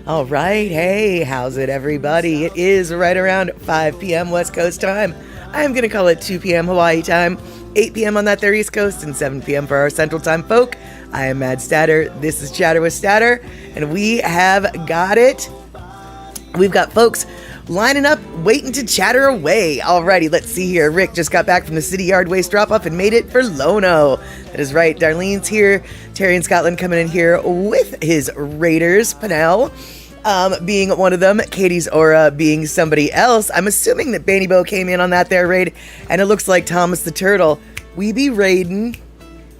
All right, hey, how's it, everybody? It is right around 5 p.m. West Coast time. I'm going to call it 2 p.m. Hawaii time, 8 p.m. on that there East Coast, and 7 p.m. for our Central Time folk. I am Mad Statter. This is Chatter with Statter, and we have got it. We've got folks lining up, waiting to chatter away. Alrighty, let's see here. Rick just got back from the City Yard Waste drop-off and made it for Lono. That is right, Darlene's here. Terry in Scotland coming in here with his Raiders. Pennell being one of them. Katie's Aura being somebody else. I'm assuming that Baney Bo came in on that there raid, and it looks like Thomas the Turtle. We be raiding.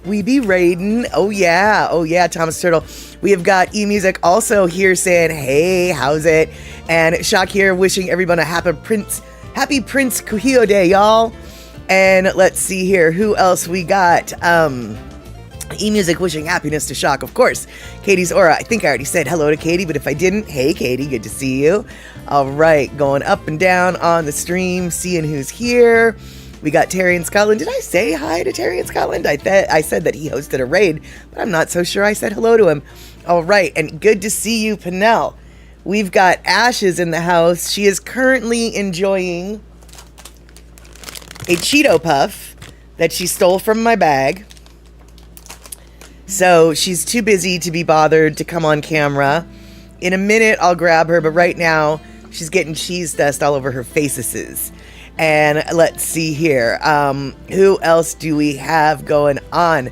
Oh yeah, Thomas Turtle. We have got eMusic also here saying, hey, how's it? And Shock here wishing everyone a happy Prince Kuhio Day, y'all. And let's see here, who else we got? eMusic wishing happiness to Shock, of course. Katie's Aura, I think I already said hello to Katie, but if I didn't, hey Katie, good to see you. All right, going up and down on the stream, seeing who's here. We got Terry in Scotland. Did I say hi to Terry in Scotland? I said that he hosted a raid, but I'm not so sure I said hello to him. All right, and good to see you, Pennell. We've got Ashes in the house. She is currently enjoying a Cheeto Puff that she stole from my bag. So she's too busy to be bothered to come on camera. In a minute, I'll grab her, but right now, she's getting cheese dust all over her faces. And let's see here. Who else do we have going on?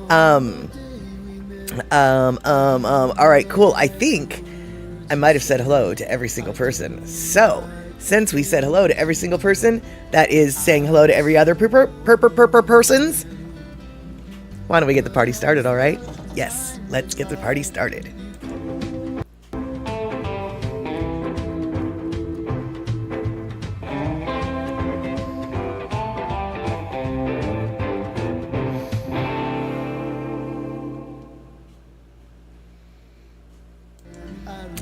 All right, cool. I think I might have said hello to every single person. So, since we said hello to every single person, that is saying hello to every other persons. Why don't we get the party started, all right? Yes, let's get the party started.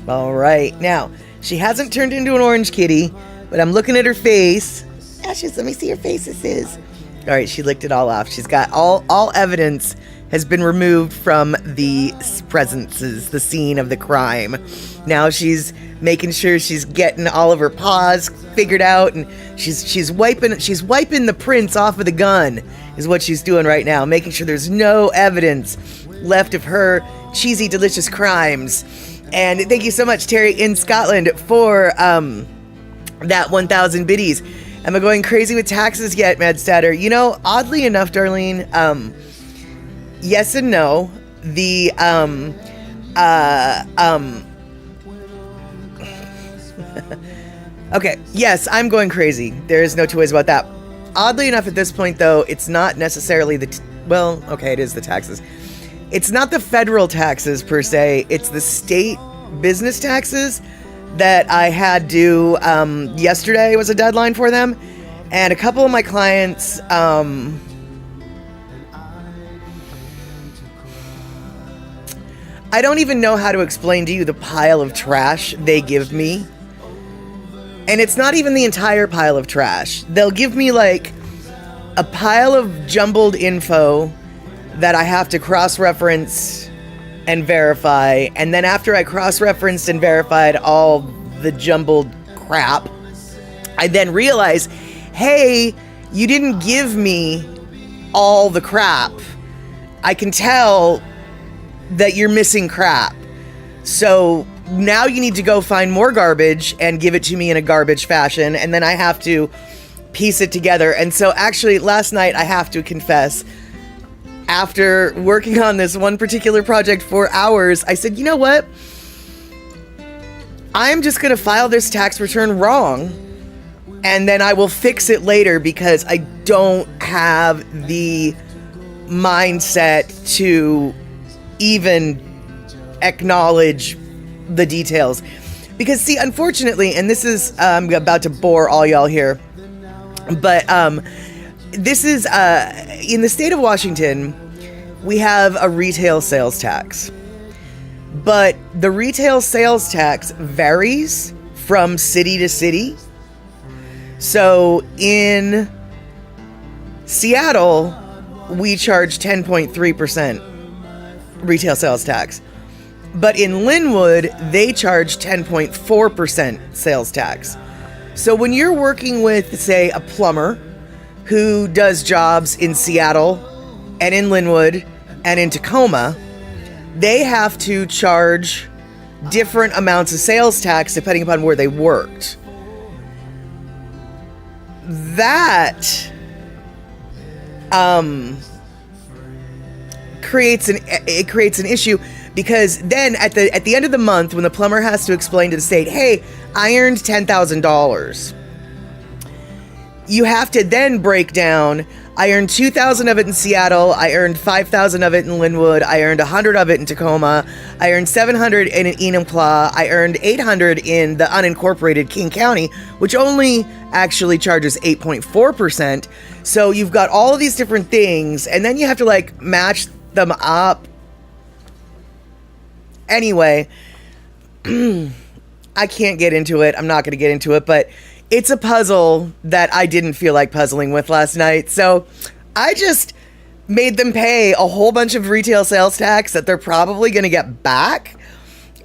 All right, now, she hasn't turned into an orange kitty, but I'm looking at her face. Ashes, let me see your face, this is. All right, she licked it all off. She's got all evidence has been removed from the presences, the scene of the crime. Now she's making sure she's getting all of her paws figured out, and she's wiping the prints off of the gun, is what she's doing right now, making sure there's no evidence left of her cheesy, delicious crimes. And thank you so much, Terry in Scotland, for that 1,000 biddies. Am I going crazy with taxes yet, Mad Statter? You know, oddly enough, Darlene, yes and no. The, okay, yes, I'm going crazy. There is no two ways about that. Oddly enough, at this point, though, it's not necessarily well, okay, it is the taxes. It's not the federal taxes, per se. It's the state business taxes that I had due yesterday was a deadline for them. And a couple of my clients, I don't even know how to explain to you the pile of trash they give me. And it's not even the entire pile of trash. They'll give me like a pile of jumbled info that I have to cross-reference and verify, and then after I cross-referenced and verified all the jumbled crap, I then realize, hey, you didn't give me all the crap. I can tell that you're missing crap. So now you need to go find more garbage and give it to me in a garbage fashion, and then I have to piece it together. And so actually last night, I have to confess, after working on this one particular project for hours, I said, you know what? I'm just going to file this tax return wrong, and then I will fix it later because I don't have the mindset to even acknowledge the details. Because, see, unfortunately, and this is, I'm about to bore all y'all here, but this is, in the state of Washington, we have a retail sales tax. But the retail sales tax varies from city to city. So in Seattle, we charge 10.3% retail sales tax. But in Linwood, they charge 10.4% sales tax. So when you're working with, say, a plumber who does jobs in Seattle and in Linwood and in Tacoma, they have to charge different amounts of sales tax depending upon where they worked. That creates an issue, because then at the end of the month, when the plumber has to explain to the state, hey, I earned $10,000, you have to then break down, I earned 2,000 of it in Seattle, I earned 5,000 of it in Linwood, I earned 100 of it in Tacoma, I earned 700 in Enumclaw, I earned 800 in the unincorporated King County, which only actually charges 8.4%. So you've got all of these different things, and then you have to like match them up. Anyway, I can't get into it. I'm not going to get into it, but it's a puzzle that I didn't feel like puzzling with last night. So I just made them pay a whole bunch of retail sales tax that they're probably going to get back.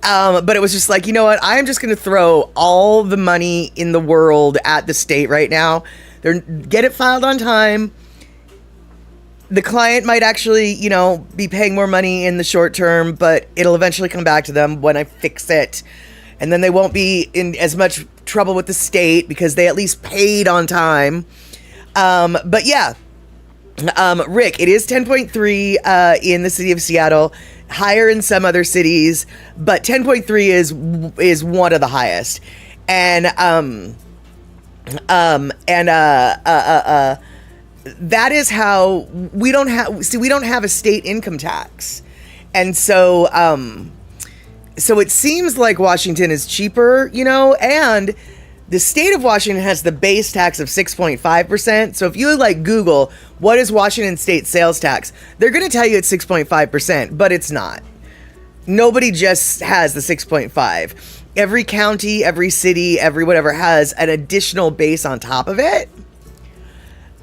But it was just like, you know what? I'm just going to throw all the money in the world at the state right now. Get it filed on time. The client might actually, be paying more money in the short term, but it'll eventually come back to them when I fix it. And then they won't be in as much trouble with the state because they at least paid on time. But yeah, Rick, it is 10.3 in the city of Seattle, higher in some other cities, but 10.3 is one of the highest. And that is how we don't have a state income tax. And so it seems like Washington is cheaper, and the state of Washington has the base tax of 6.5%. So if you like Google, what is Washington state sales tax? They're going to tell you it's 6.5%, but it's not. Nobody just has the 6.5. Every county, every city, every whatever has an additional base on top of it.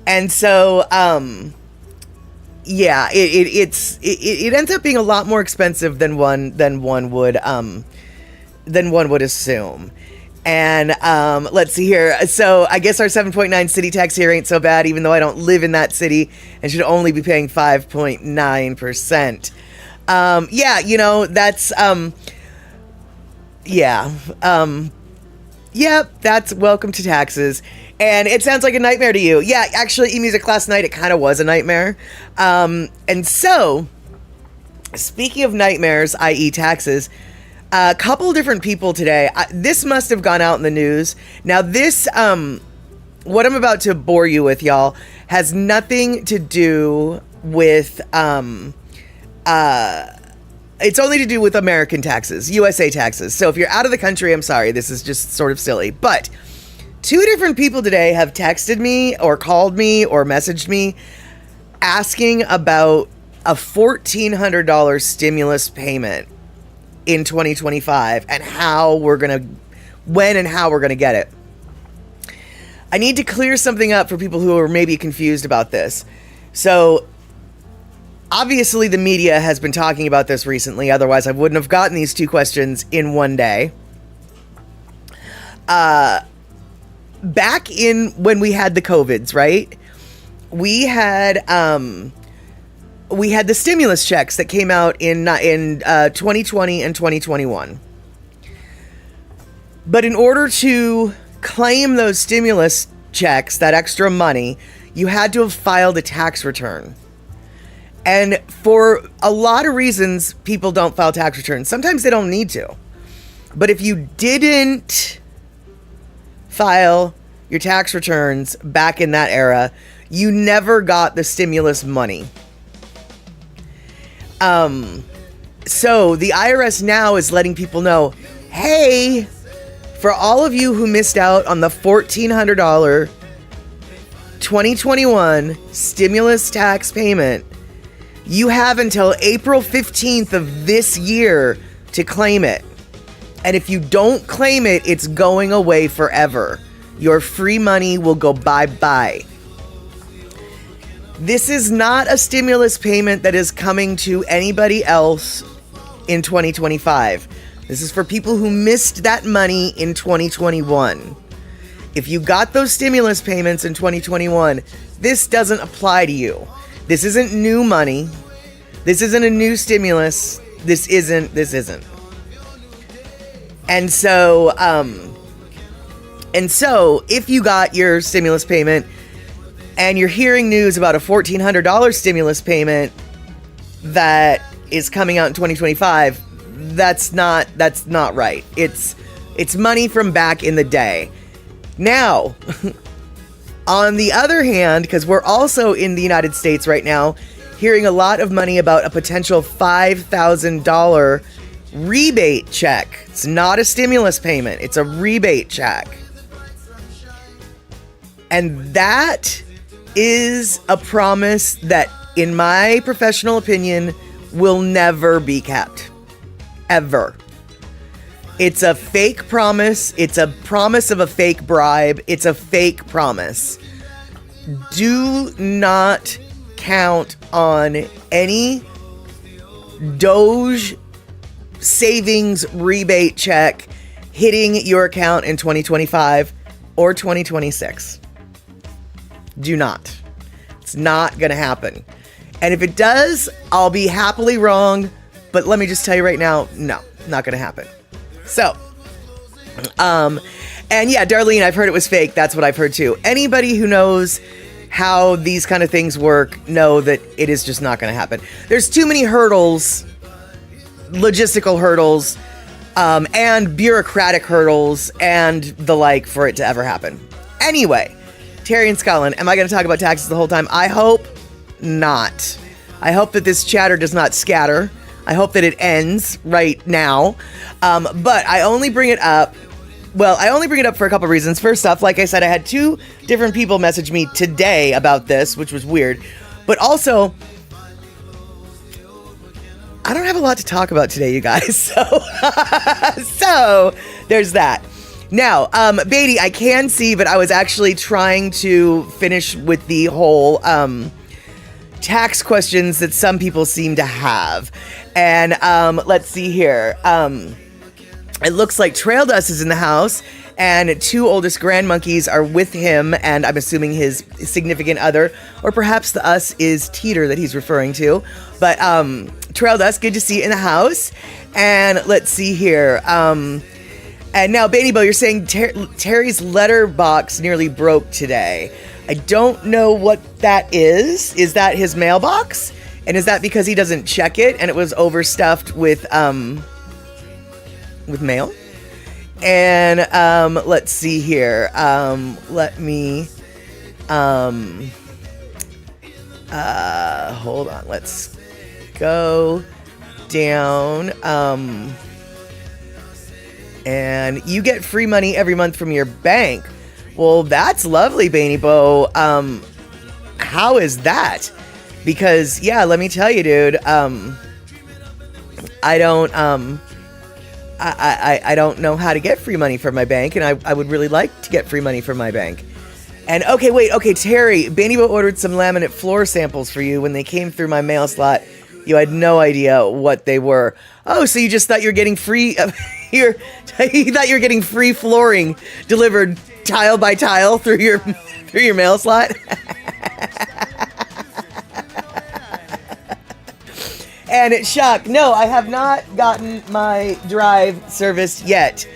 And so, yeah, it ends up being a lot more expensive than one would assume. And let's see here. So I guess our 7.9 city tax here ain't so bad, even though I don't live in that city and should only be paying 5.9%. Yeah, that's that's welcome to taxes. And it sounds like a nightmare to you. Yeah, actually, eMusic last night, it kind of was a nightmare. And so, speaking of nightmares, i.e. taxes, a couple different people today, this must have gone out in the news. Now this, what I'm about to bore you with, y'all, has nothing to do with, it's only to do with American taxes, USA taxes. So if you're out of the country, I'm sorry, this is just sort of silly. But 2 different people today have texted me or called me or messaged me asking about a $1,400 stimulus payment in 2025 and when and how we're going to get it. I need to clear something up for people who are maybe confused about this. So obviously the media has been talking about this recently, otherwise I wouldn't have gotten these 2 questions in one day. Back in when we had the COVIDs, right? We had the stimulus checks that came out in 2020 and 2021. But in order to claim those stimulus checks, that extra money, you had to have filed a tax return. And for a lot of reasons, people don't file tax returns. Sometimes they don't need to. But if you didn't file your tax returns back in that era, you never got the stimulus money. So the IRS now is letting people know, hey, for all of you who missed out on the $1,400 2021 stimulus tax payment, you have until April 15th of this year to claim it. And if you don't claim it, it's going away forever. Your free money will go bye-bye. This is not a stimulus payment that is coming to anybody else in 2025. This is for people who missed that money in 2021. If you got those stimulus payments in 2021, this doesn't apply to you. This isn't new money. This isn't a new stimulus. This isn't. And so, if you got your stimulus payment and you're hearing news about a $1,400 stimulus payment that is coming out in 2025, that's not right. It's money from back in the day. Now, on the other hand, because we're also in the United States right now, hearing a lot of money about a potential $5,000 rebate check. It's not a stimulus payment. It's a rebate check. And that is a promise that, in my professional opinion, will never be kept. Ever. It's a fake promise. It's a promise of a fake bribe. It's a fake promise. Do not count on any Doge savings rebate check hitting your account in 2025 or 2026. Do not. It's not going to happen. And if it does, I'll be happily wrong. But let me just tell you right now, no, not going to happen. So, and yeah, Darlene, I've heard it was fake. That's what I've heard too. Anybody who knows how these kind of things work know that it is just not going to happen. There's too many hurdles, logistical hurdles, and bureaucratic hurdles and the like for it to ever happen. Anyway, Terry and Scotland, am I going to talk about taxes the whole time? I hope not. I hope that this chatter does not scatter. I hope that it ends right now. But I only bring it up. Well, I only bring it up for a couple reasons. First off, like I said, I had 2 different people message me today about this, which was weird. But also, I don't have a lot to talk about today, you guys. So there's that. Now, Beatty, I can see, but I was actually trying to finish with the whole tax questions that some people seem to have. And let's see here. It looks like Trail Dust is in the house, and 2 oldest grand monkeys are with him, and I'm assuming his significant other, or perhaps the us is Teeter that he's referring to. But Trail Dust, good to see you in the house. And let's see here. And now, Beatty Bo, you're saying Terry's letterbox nearly broke today. I don't know what that is. Is that his mailbox? And is that because he doesn't check it and it was overstuffed with mail? And let's see here. Let me hold on. Let's go down. And you get free money every month from your bank. Well, that's lovely, Beanie Bo. How is that? Because, yeah, let me tell you, dude, I don't know how to get free money from my bank, and I would really like to get free money from my bank. And, okay, Terry, Beanie Bo ordered some laminate floor samples for you. When they came through my mail slot, you had no idea what they were. Oh, so you just thought you're getting free, you thought you were getting free flooring delivered tile by tile through your mail slot? And shock, no, I have not gotten my drive serviced yet.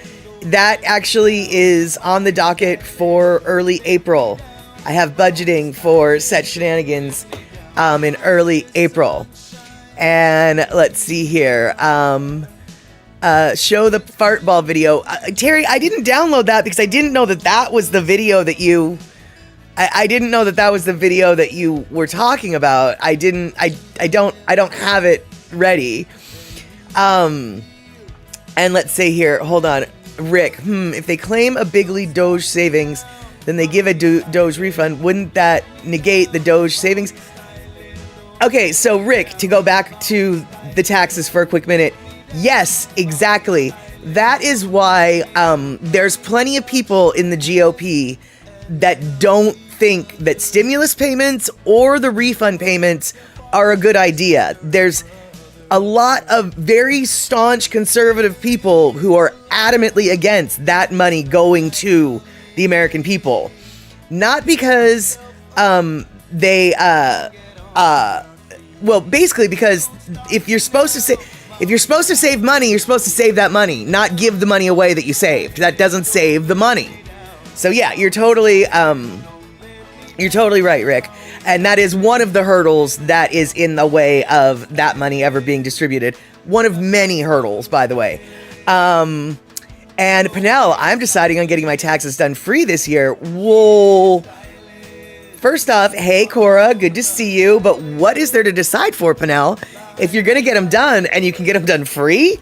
That actually is on the docket for early April. I have budgeting for set shenanigans in early April. And let's see here. Show the fart ball video. Terry, I didn't download that because I didn't know that was the video that you... I didn't know that was the video that you were talking about. I don't have it ready. And let's say here, hold on. Rick, if they claim a bigly Doge savings, then they give a Doge refund. Wouldn't that negate the Doge savings? Okay, so Rick, to go back to the taxes for a quick minute. Yes, exactly. That is why there's plenty of people in the GOP that don't think that stimulus payments or the refund payments are a good idea. There's a lot of very staunch conservative people who are adamantly against that money going to the American people. Not because basically because if you're supposed to save money, you're supposed to save that money, not give the money away that you saved. That doesn't save the money. So yeah, you're totally right, Rick. And that is one of the hurdles that is in the way of that money ever being distributed. One of many hurdles, by the way. And Pinnell, I'm deciding on getting my taxes done free this year. Whoa. First off, hey, Cora, good to see you. But what is there to decide for, Pinnell? If you're going to get them done and you can get them done free?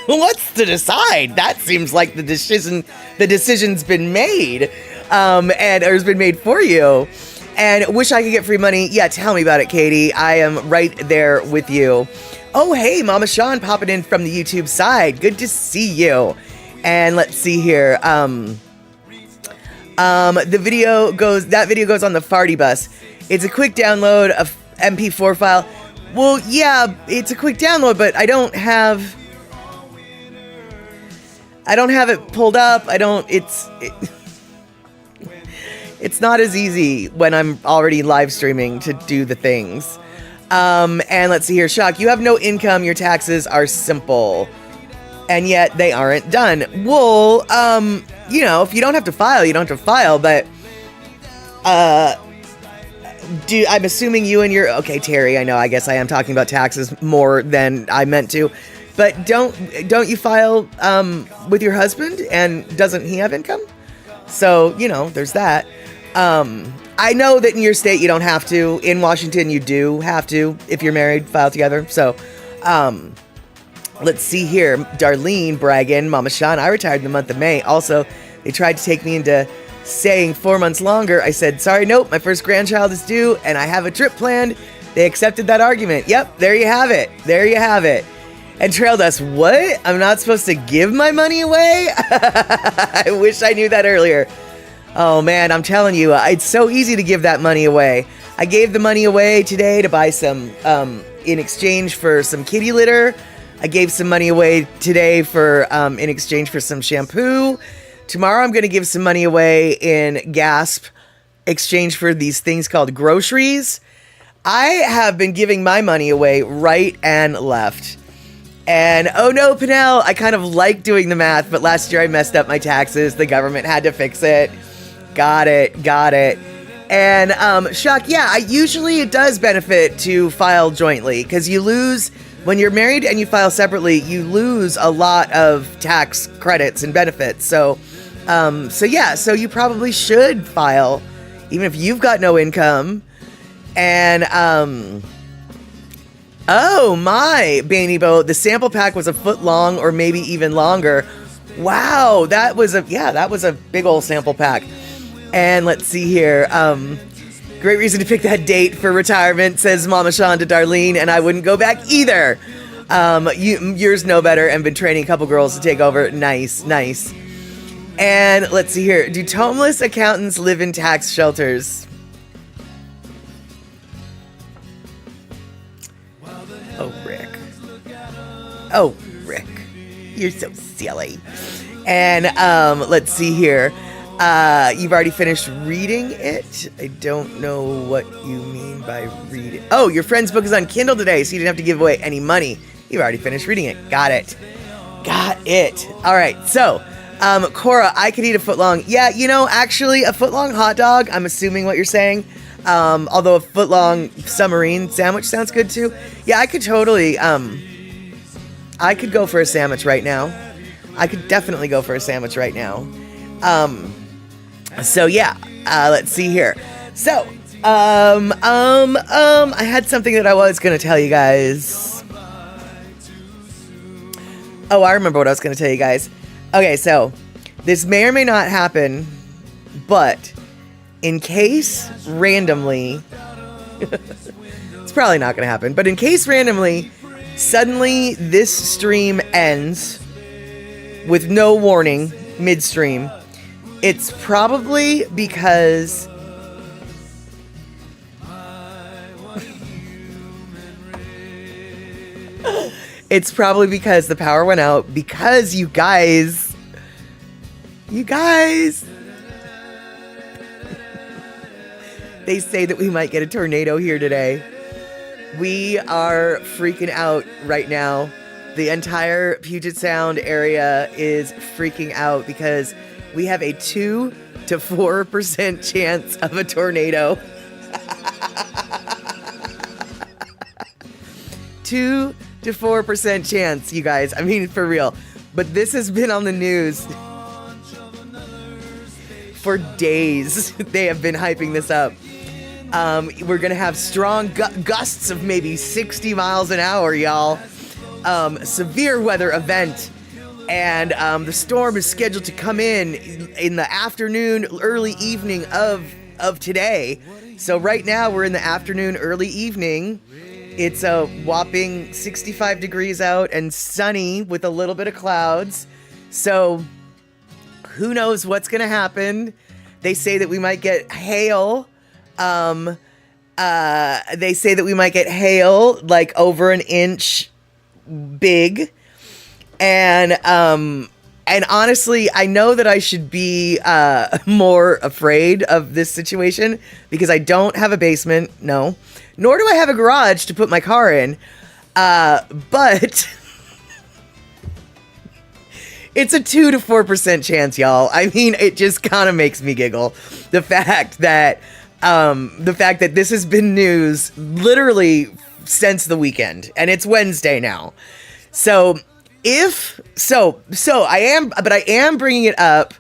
What's to decide? That seems like the decision's been made. And or has been made for you. And wish I could get free money. Yeah, tell me about it, Katie. I am right there with you. Oh, hey, Mama Sean popping in from the YouTube side. Good to see you. And let's see here. That video goes on the Farty Bus. It's a quick download of MP4 file. Well, yeah, it's a quick download, but I don't have it pulled up. It's not as easy when I'm already live streaming to do the things. And let's see here. Shock, you have no income. Your taxes are simple. And yet they aren't done. Well, if you don't have to file, you don't have to file. But I'm assuming you and your... Okay, Terry, I guess I am talking about taxes more than I meant to. But don't you file with your husband? And doesn't he have income? So, there's that. I know that in your state you don't have to. In Washington you do have to if you're married, file together. So, let's see here. Darlene bragging, Mama Sean, I retired in the month of May. Also, they tried to take me into staying 4 months longer. I said, sorry, nope, my first grandchild is due and I have a trip planned. They accepted that argument. Yep, there you have it. There you have it. And trailed us, what? I'm not supposed to give my money away? I wish I knew that earlier. Oh man, I'm telling you, it's so easy to give that money away. I gave the money away today to buy some, in exchange for some kitty litter. I gave some money away today for, in exchange for some shampoo. Tomorrow I'm going to give some money away in gasp exchange for these things called groceries. I have been giving my money away right and left. And oh no, Pinnell, I kind of like doing the math, but last year I messed up my taxes. The government had to fix it. Got it. And Shock, yeah, usually it does benefit to file jointly because you lose, when you're married and you file separately, you lose a lot of tax credits and benefits. So you probably should file even if you've got no income. And, oh my, Bainy Boat, the sample pack was a foot long or maybe even longer. Wow, that was a big old sample pack. And let's see here. Great reason to pick that date for retirement, says Mama Sean to Darlene, and I wouldn't go back either. Yours know better and been training a couple girls to take over. Nice. And let's see here. Do homeless accountants live in tax shelters? Oh, Rick. You're so silly. And let's see here. You've already finished reading it? I don't know what you mean by reading. Oh, your friend's book is on Kindle today, so you didn't have to give away any money. You've already finished reading it. Got it. All right, so, Cora, I could eat a footlong. Yeah, actually, a footlong hot dog, I'm assuming what you're saying. Although a footlong submarine sandwich sounds good too. Yeah, I could totally, I could go for a sandwich right now. I could definitely go for a sandwich right now. So yeah, let's see here. So, I had something that I was going to tell you guys. Oh, I remember what I was going to tell you guys. Okay, so this may or may not happen, but in case randomly, it's probably not going to happen, but in case randomly, suddenly this stream ends with no warning midstream, it's probably because It's probably because the power went out, because you guys, they say that we might get a tornado here today. We are freaking out right now. The entire Puget Sound area is freaking out because we have a 2 to 4% chance of a tornado. 2 to 4% chance, you guys. I mean, for real. But this has been on the news for days. They have been hyping this up. We're going to have strong gusts of maybe 60 miles an hour, y'all. Severe weather event. And the storm is scheduled to come in the afternoon, early evening of today. So right now we're in the afternoon, early evening. It's a whopping 65 degrees out and sunny with a little bit of clouds. So who knows what's going to happen? They say that we might get hail. They say that we might get hail like over an inch big. And honestly, I know that I should be more afraid of this situation because I don't have a basement, no. Nor do I have a garage to put my car in. But it's a 2 to 4% chance, y'all. I mean, it just kind of makes me giggle. The fact that this has been news literally since the weekend, and it's Wednesday now. So I am bringing it up.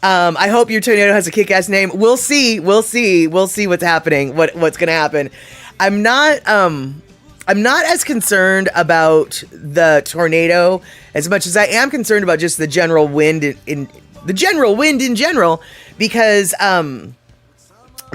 I hope your tornado has a kick-ass name. We'll see what's happening, what's going to happen. I'm not as concerned about the tornado as much as I am concerned about just the general wind in general, because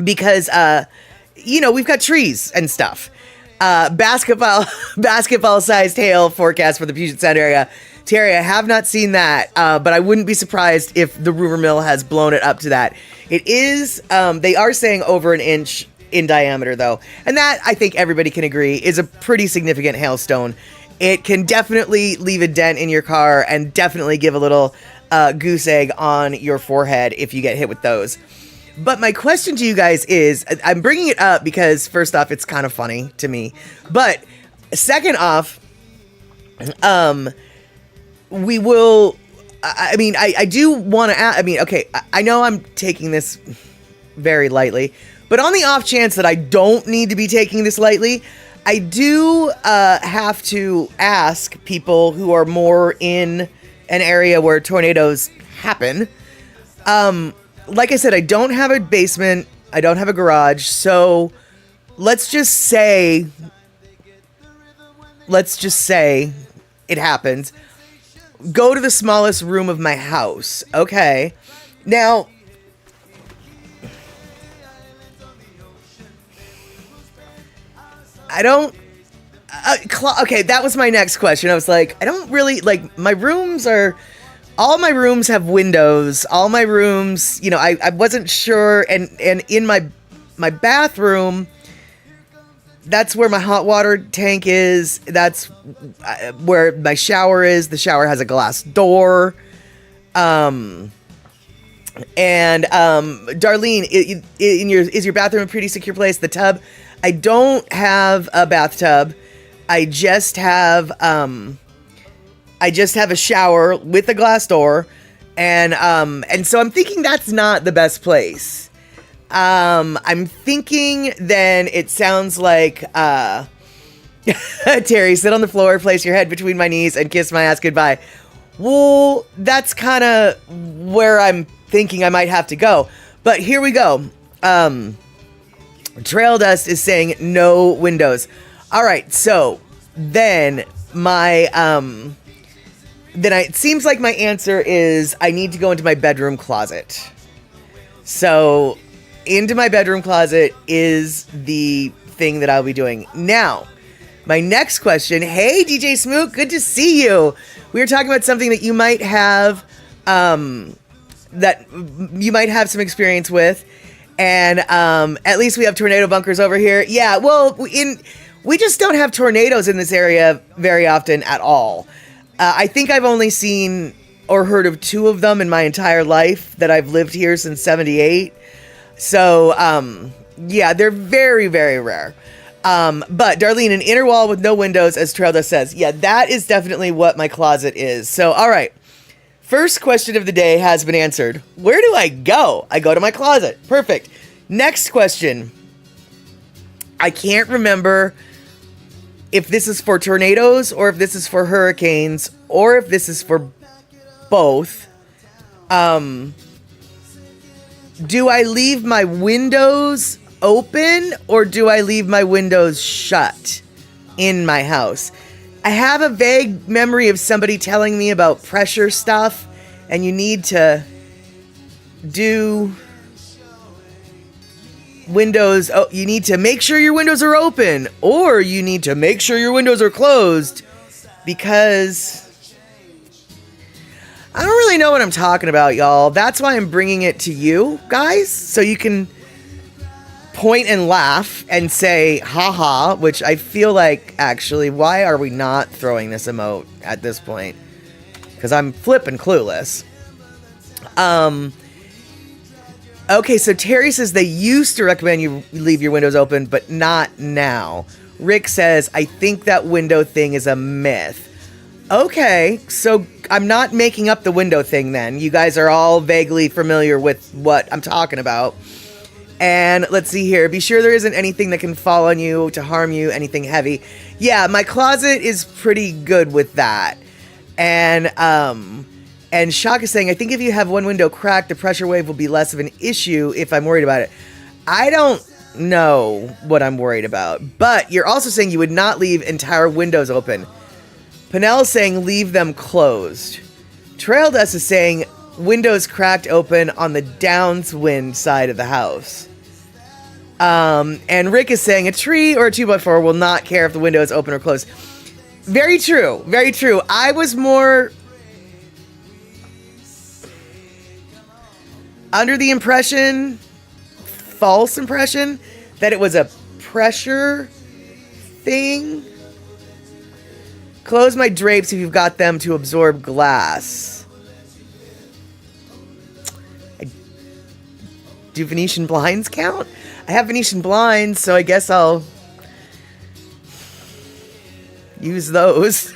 we've got trees and stuff. Basketball-sized hail forecast for the Puget Sound area. Terry, I have not seen that, but I wouldn't be surprised if the rumor mill has blown it up to that. It is, they are saying over an inch in diameter, though. And that, I think everybody can agree, is a pretty significant hailstone. It can definitely leave a dent in your car and definitely give a little goose egg on your forehead if you get hit with those. But my question to you guys is, I'm bringing it up because, first off, it's kind of funny to me. But second off, we will, I do want to add, okay, I know I'm taking this very lightly, but on the off chance that I don't need to be taking this lightly, I do have to ask people who are more in an area where tornadoes happen. Like I said, I don't have a basement, I don't have a garage, so let's just say it happens. Go to the smallest room of my house. Okay. Now, I don't... okay, that was my next question. I was like, I don't really... my rooms are... All my rooms have windows. All my rooms... I wasn't sure. And in my bathroom... That's where my hot water tank is. That's where my shower is. The shower has a glass door. And Darlene, is your bathroom a pretty secure place? The tub? I don't have a bathtub. I just have a shower with a glass door, and so I'm thinking that's not the best place. I'm thinking then it sounds like, Terry, sit on the floor, place your head between my knees, and kiss my ass goodbye. Well, that's kind of where I'm thinking I might have to go. But here we go. Trail Dust is saying no windows. All right, so then it seems like my answer is I need to go into my bedroom closet. So into my bedroom closet is the thing that I'll be doing. Now, my next question. Hey, DJ Smook, good to see you. We were talking about something that you might have, some experience with. And at least we have tornado bunkers over here. Yeah, well, We just don't have tornadoes in this area very often at all. I think I've only seen or heard of 2 of them in my entire life that I've lived here since 78. So, yeah, they're very, very rare. But Darlene, an inner wall with no windows, as Trailda says. Yeah, that is definitely what my closet is. So, all right. First question of the day has been answered. Where do I go? I go to my closet. Perfect. Next question. I can't remember if this is for tornadoes or if this is for hurricanes or if this is for both. Do I leave my windows open or do I leave my windows shut in my house? I have a vague memory of somebody telling me about pressure stuff and you need to do windows. Oh, you need to make sure your windows are open or you need to make sure your windows are closed because I don't really know what I'm talking about, y'all. That's why I'm bringing it to you guys so you can point and laugh and say haha, which I feel like actually, why are we not throwing this emote at this point? Because I'm flipping clueless. Okay, so Terry says they used to recommend you leave your windows open, but not now. Rick says, I think that window thing is a myth. Okay, so I'm not making up the window thing then. You guys are all vaguely familiar with what I'm talking about. And let's see here. Be sure there isn't anything that can fall on you to harm you, anything heavy. Yeah, my closet is pretty good with that. And Shock is saying, I think if you have one window cracked, the pressure wave will be less of an issue if I'm worried about it. I don't know what I'm worried about. But you're also saying you would not leave entire windows open. Penel's saying leave them closed. Trail Dust is saying windows cracked open on the downwind side of the house. And Rick is saying a tree or a 2x4 will not care if the window is open or closed. Very true. Very true. I was more under the impression, false impression, that it was a pressure thing. Close my drapes if you've got them to absorb glass. Do Venetian blinds count? I have Venetian blinds, so I guess I'll use those.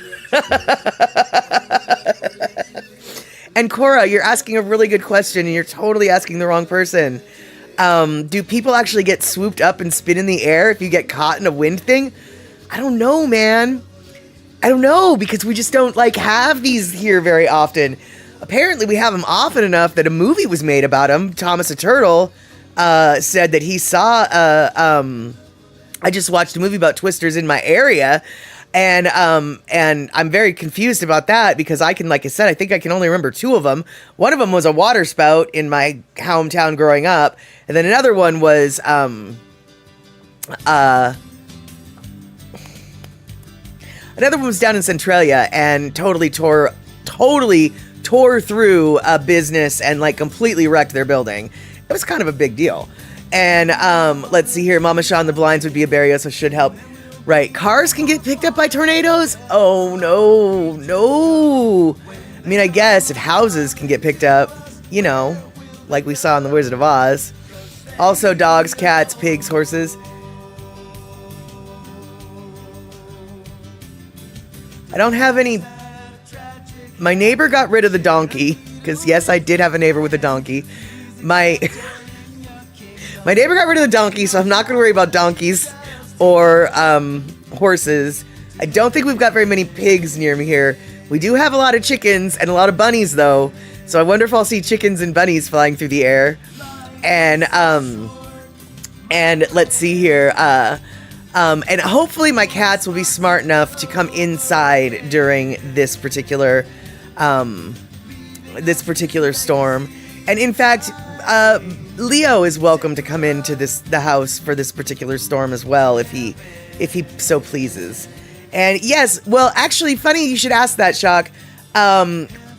And Cora, you're asking a really good question, and you're totally asking the wrong person. Do people actually get swooped up and spin in the air if you get caught in a wind thing? I don't know, man. I don't know, because we just don't, have these here very often. Apparently, we have them often enough that a movie was made about them. Thomas a Turtle said that he saw, I just watched a movie about twisters in my area, and I'm very confused about that, because I can, like I said, I think I can only remember 2 of them. One of them was a water spout in my hometown growing up, and then another one was, another one was down in Centralia and totally tore through a business and completely wrecked their building. It was kind of a big deal. And let's see here. Mama Sean, the blinds would be a barrier, so should help. Right. Cars can get picked up by tornadoes? Oh, no. I mean, I guess if houses can get picked up, like we saw in The Wizard of Oz. Also dogs, cats, pigs, horses. I don't have any. My neighbor got rid of the donkey, because yes, I did have a neighbor with a donkey. My neighbor got rid of the donkey, so I'm not going to worry about donkeys or horses. I don't think we've got very many pigs near me here. We do have a lot of chickens and a lot of bunnies, though, so I wonder if I'll see chickens and bunnies flying through the air. And let's see here. And hopefully my cats will be smart enough to come inside during this particular storm. And in fact, Leo is welcome to come into the house for this particular storm as well, if he so pleases. And yes, well, actually, funny you should ask that, Shock.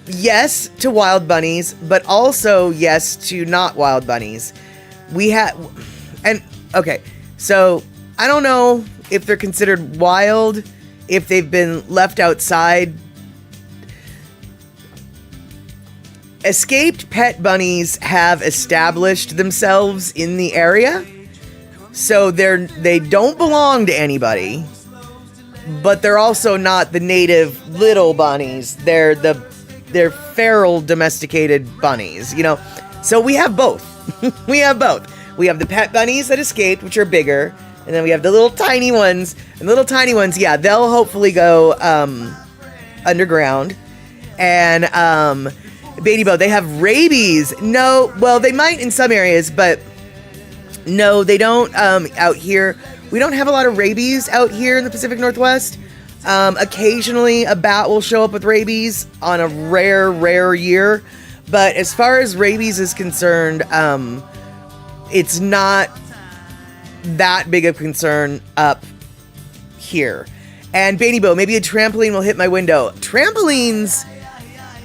Yes to wild bunnies, but also yes to not wild bunnies. Okay, so I don't know if they're considered wild, if they've been left outside. Escaped pet bunnies have established themselves in the area, so they don't belong to anybody, but they're also not the native little bunnies. They're feral domesticated bunnies, you know. So we have both. We have both. We have the pet bunnies that escaped, which are bigger, and then we have the little tiny ones. And little tiny ones, yeah, they'll hopefully go underground. And Beatty Bo, they have rabies. No, well, they might in some areas, but no, they don't out here. We don't have a lot of rabies out here in the Pacific Northwest. Occasionally, a bat will show up with rabies on a rare year. But as far as rabies is concerned, it's not that big of a concern up here. And Beatty Bo, maybe a trampoline will hit my window. Trampolines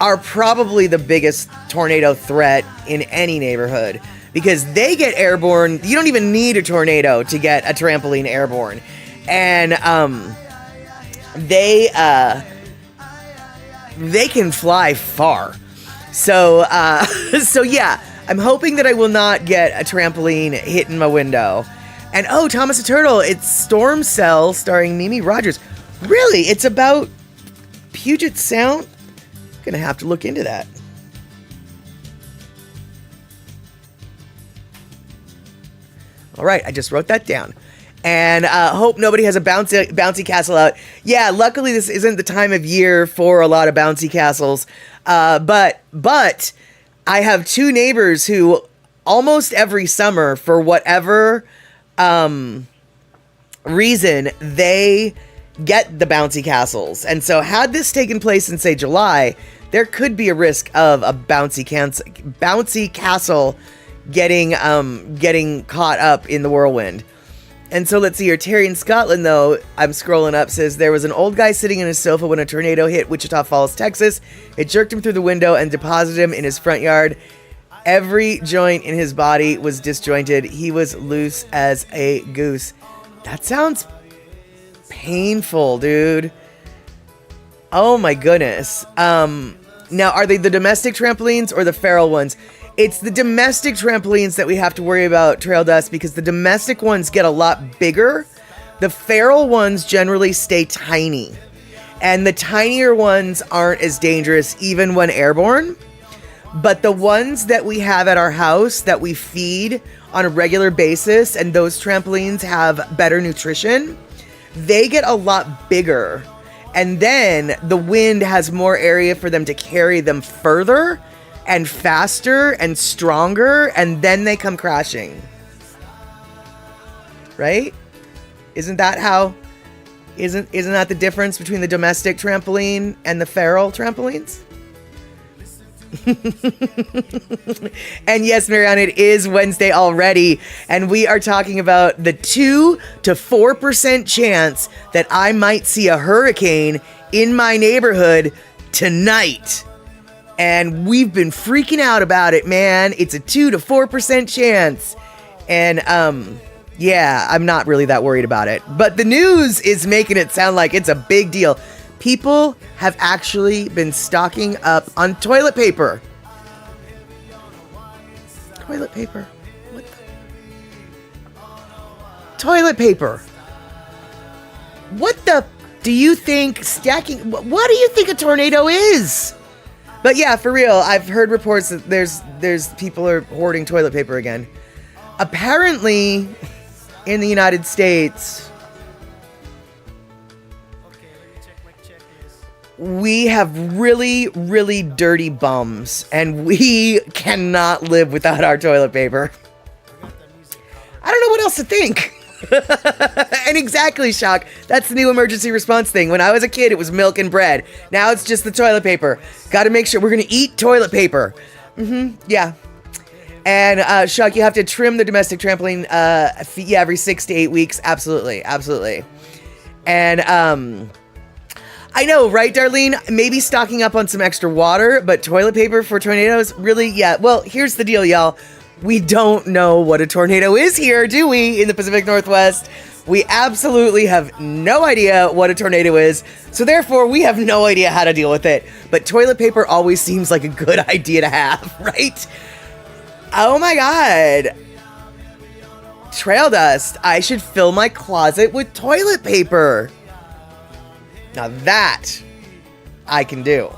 are probably the biggest tornado threat in any neighborhood because they get airborne. You don't even need a tornado to get a trampoline airborne. And they can fly far. So so yeah, I'm hoping that I will not get a trampoline hitting my window. And oh, Thomas the Turtle, it's Storm Cell starring Mimi Rogers. Really? It's about Puget Sound? Gonna have to look into that. All right, I just wrote that down. And hope nobody has a bouncy castle out. Yeah, luckily this isn't the time of year for a lot of bouncy castles. But I have two neighbors who almost every summer, for whatever reason, they get the bouncy castles. And so had this taken place in, say, July, there could be a risk of a bouncy castle getting caught up in the whirlwind. And so let's see here. Terry in Scotland, though, I'm scrolling up, says there was an old guy sitting in his sofa when a tornado hit Wichita Falls, Texas. It jerked him through the window and deposited him in his front yard. Every joint in his body was disjointed. He was loose as a goose. That sounds painful, dude. Oh my goodness. Now, are they the domestic trampolines or the feral ones? It's the domestic trampolines that we have to worry about, Trail Dust, because the domestic ones get a lot bigger. The feral ones generally stay tiny. And the tinier ones aren't as dangerous even when airborne. But the ones that we have at our house that we feed on a regular basis, and those trampolines have better nutrition, they get a lot bigger. And then the wind has more area for them to carry them further and faster and stronger, and then they come crashing. Right? Isn't that the difference between the domestic trampoline and the feral trampolines? And yes, Marianne, it is Wednesday already, and we are talking about the 2 to 4% chance that I might see a hurricane in my neighborhood tonight. And we've been freaking out about it, man. It's a 2 to 4% chance. And yeah, I'm not really that worried about it. But the news is making it sound like it's a big deal. People have actually been stocking up on toilet paper. Toilet paper. What the? Toilet paper. What the do you think stacking? What do you think a tornado is? But yeah, for real, I've heard reports that there's people are hoarding toilet paper again. Apparently, in the United States, we have really, really dirty bums, and we cannot live without our toilet paper. I don't know what else to think. And exactly, Shock. That's the new emergency response thing. When I was a kid, it was milk and bread. Now it's just the toilet paper. Got to make sure we're going to eat toilet paper. Yeah. And Shock, you have to trim the domestic trampoline every 6 to 8 weeks. Absolutely. Absolutely. And I know, right, Darlene? Maybe stocking up on some extra water, but toilet paper for tornadoes? Really? Yeah. Well, here's the deal, y'all. We don't know what a tornado is here, do we, in the Pacific Northwest? We absolutely have no idea what a tornado is, so therefore we have no idea how to deal with it. But toilet paper always seems like a good idea to have, right? Oh my god. Trail dust. I should fill my closet with toilet paper. Now that I can do.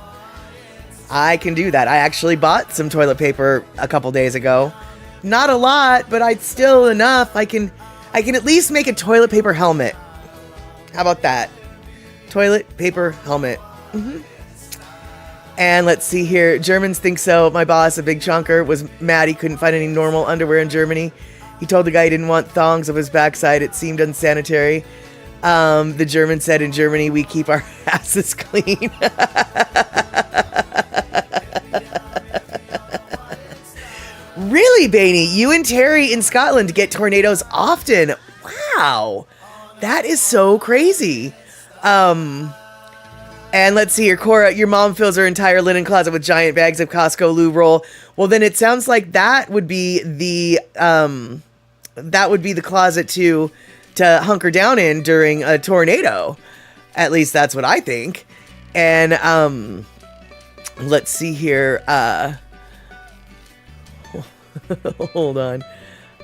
I can do that. I actually bought some toilet paper a couple days ago. Not a lot, but I'd still enough. I can at least make a toilet paper helmet. How about that? Toilet paper helmet. And let's see here. Germans think so. My boss, a big chunker, was mad he couldn't find any normal underwear in Germany. He told the guy he didn't want thongs of his backside. It seemed unsanitary. The German said, in Germany, we keep our asses clean. Really, Bainey? You and Terry in Scotland get tornadoes often. Wow. That is so crazy. And let's see here, Cora, your mom fills her entire linen closet with giant bags of Costco lube roll. Well, then it sounds like that would be the closet to hunker down in during a tornado. At least that's what I think. And let's see here. Hold on.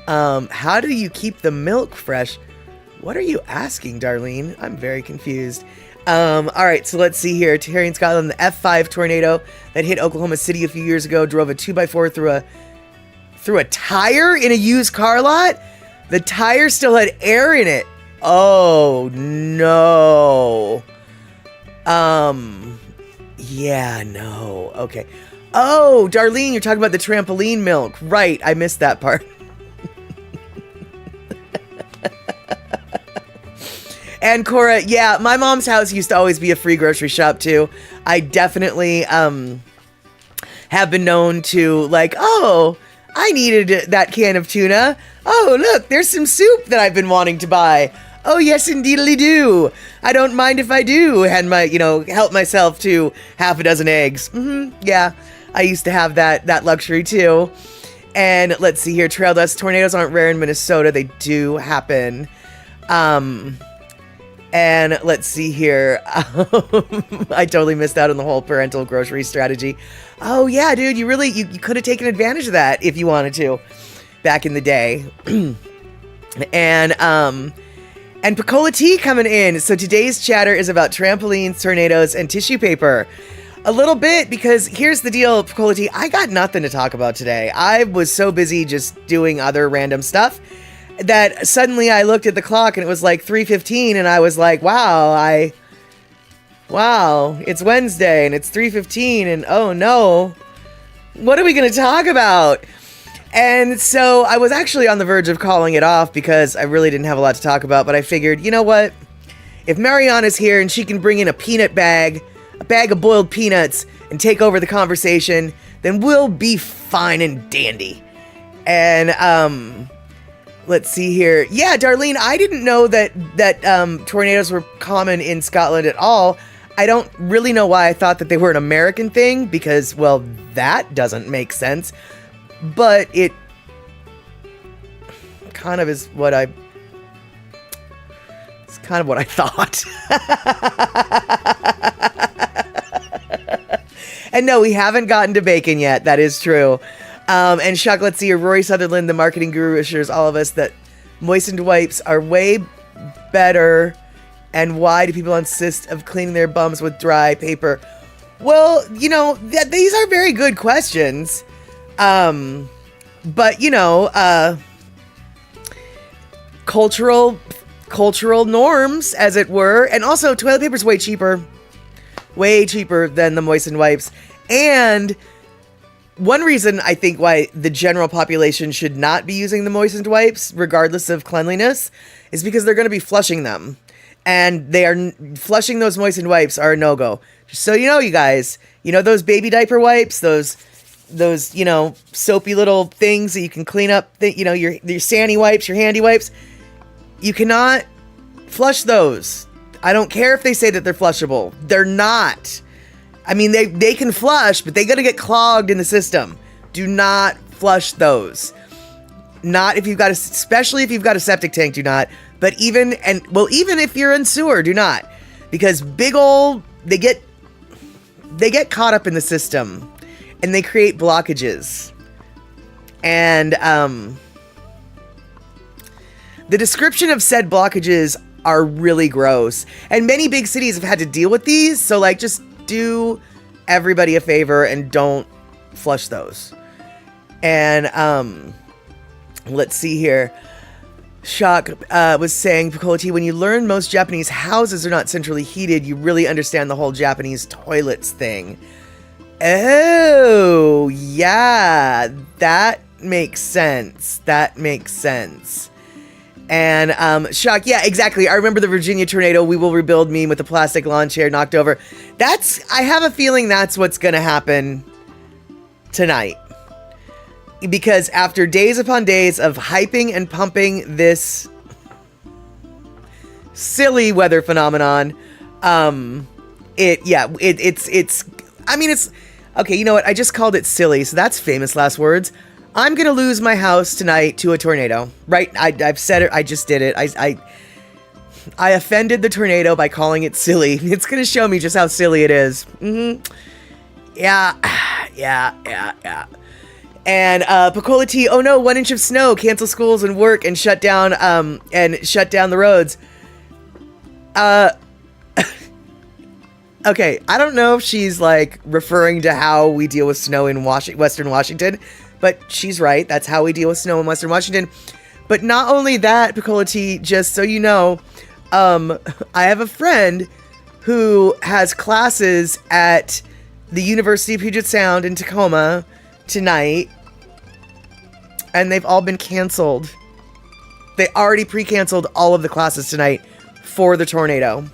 How do you keep the milk fresh? What are you asking, Darlene? I'm very confused. All right, so let's see here. Terry in Scotland, the F5 tornado that hit Oklahoma City a few years ago drove a 2x4 through a tire in a used car lot. The tire still had air in it. Oh no. Yeah, no. Okay. Oh, Darlene, you're talking about the trampoline milk. Right, I missed that part. And Cora, yeah, my mom's house used to always be a free grocery shop too. I definitely have been known to, like, oh, I needed that can of tuna. Oh, look, there's some soup that I've been wanting to buy. Oh, yes, indeedly do. I don't mind if I do. And help myself to half a dozen eggs. Yeah, I used to have that luxury too. And let's see here, trail dust. Tornadoes aren't rare in Minnesota. They do happen. And let's see here. I totally missed out on the whole parental grocery strategy. Oh yeah, dude, you could have taken advantage of that if you wanted to back in the day. And Picola Tea coming in. So today's chatter is about trampolines, tornadoes, and tissue paper. A little bit, because here's the deal, Picola Tea, I got nothing to talk about today. I was so busy just doing other random stuff that suddenly I looked at the clock and it was like 3:15 and I was like, wow, it's Wednesday and it's 3:15 and oh no, what are we going to talk about? And so I was actually on the verge of calling it off because I really didn't have a lot to talk about, but I figured, you know what? If Mariana's here and she can bring in a bag of boiled peanuts and take over the conversation, then we'll be fine and dandy. And, let's see here. Yeah, Darlene, I didn't know that tornadoes were common in Scotland at all. I don't really know why I thought that they were an American thing because, well, that doesn't make sense. But it kind of is what I thought. And no, we haven't gotten to bacon yet. That is true. And Chuck, let's see here. Rory Sutherland, the marketing guru, assures all of us that moistened wipes are way better. And why do people insist of cleaning their bums with dry paper? Well, these are very good questions. But cultural norms, as it were. And also, toilet paper is way cheaper than the moistened wipes. And one reason I think why the general population should not be using the moistened wipes, regardless of cleanliness, is because they're going to be flushing them. And flushing those moistened wipes are a no-go. Just so you know, you guys, those baby diaper wipes, those soapy little things that you can clean up, your Sandy wipes, your handy wipes, you cannot flush those. I don't care if they say that they're flushable. They're not. I mean, they can flush, but they got to get clogged in the system. Do not flush those. Not if you've got especially if you've got a septic tank, do not. But even if you're in sewer, do not, because they get caught up in the system and they create blockages. And the description of said blockages are really gross. And many big cities have had to deal with these. So like, just do everybody a favor and don't flush those. And let's see here. Shock was saying, Piccolo, when you learn most Japanese houses are not centrally heated, you really understand the whole Japanese toilets thing. Oh, yeah, that makes sense. That makes sense. And Shock, yeah, exactly. I remember the Virginia tornado, we will rebuild meme with the plastic lawn chair knocked over. I have a feeling that's what's going to happen tonight. Because after days upon days of hyping and pumping this silly weather phenomenon, it's okay, you know what? I just called it silly, so that's famous last words. I'm going to lose my house tonight to a tornado, right? I've said it. I just did it. I offended the tornado by calling it silly. It's going to show me just how silly it is. Mm-hmm. Yeah. And Piccolo T, oh no, 1 inch of snow, cancel schools and work and shut down the roads. Okay, I don't know if she's like referring to how we deal with snow in Western Washington, but she's right. That's how we deal with snow in Western Washington. But not only that, Piccolo T, just so you know, I have a friend who has classes at the University of Puget Sound in Tacoma tonight, and they've all been canceled. They already pre-canceled all of the classes tonight for the tornado.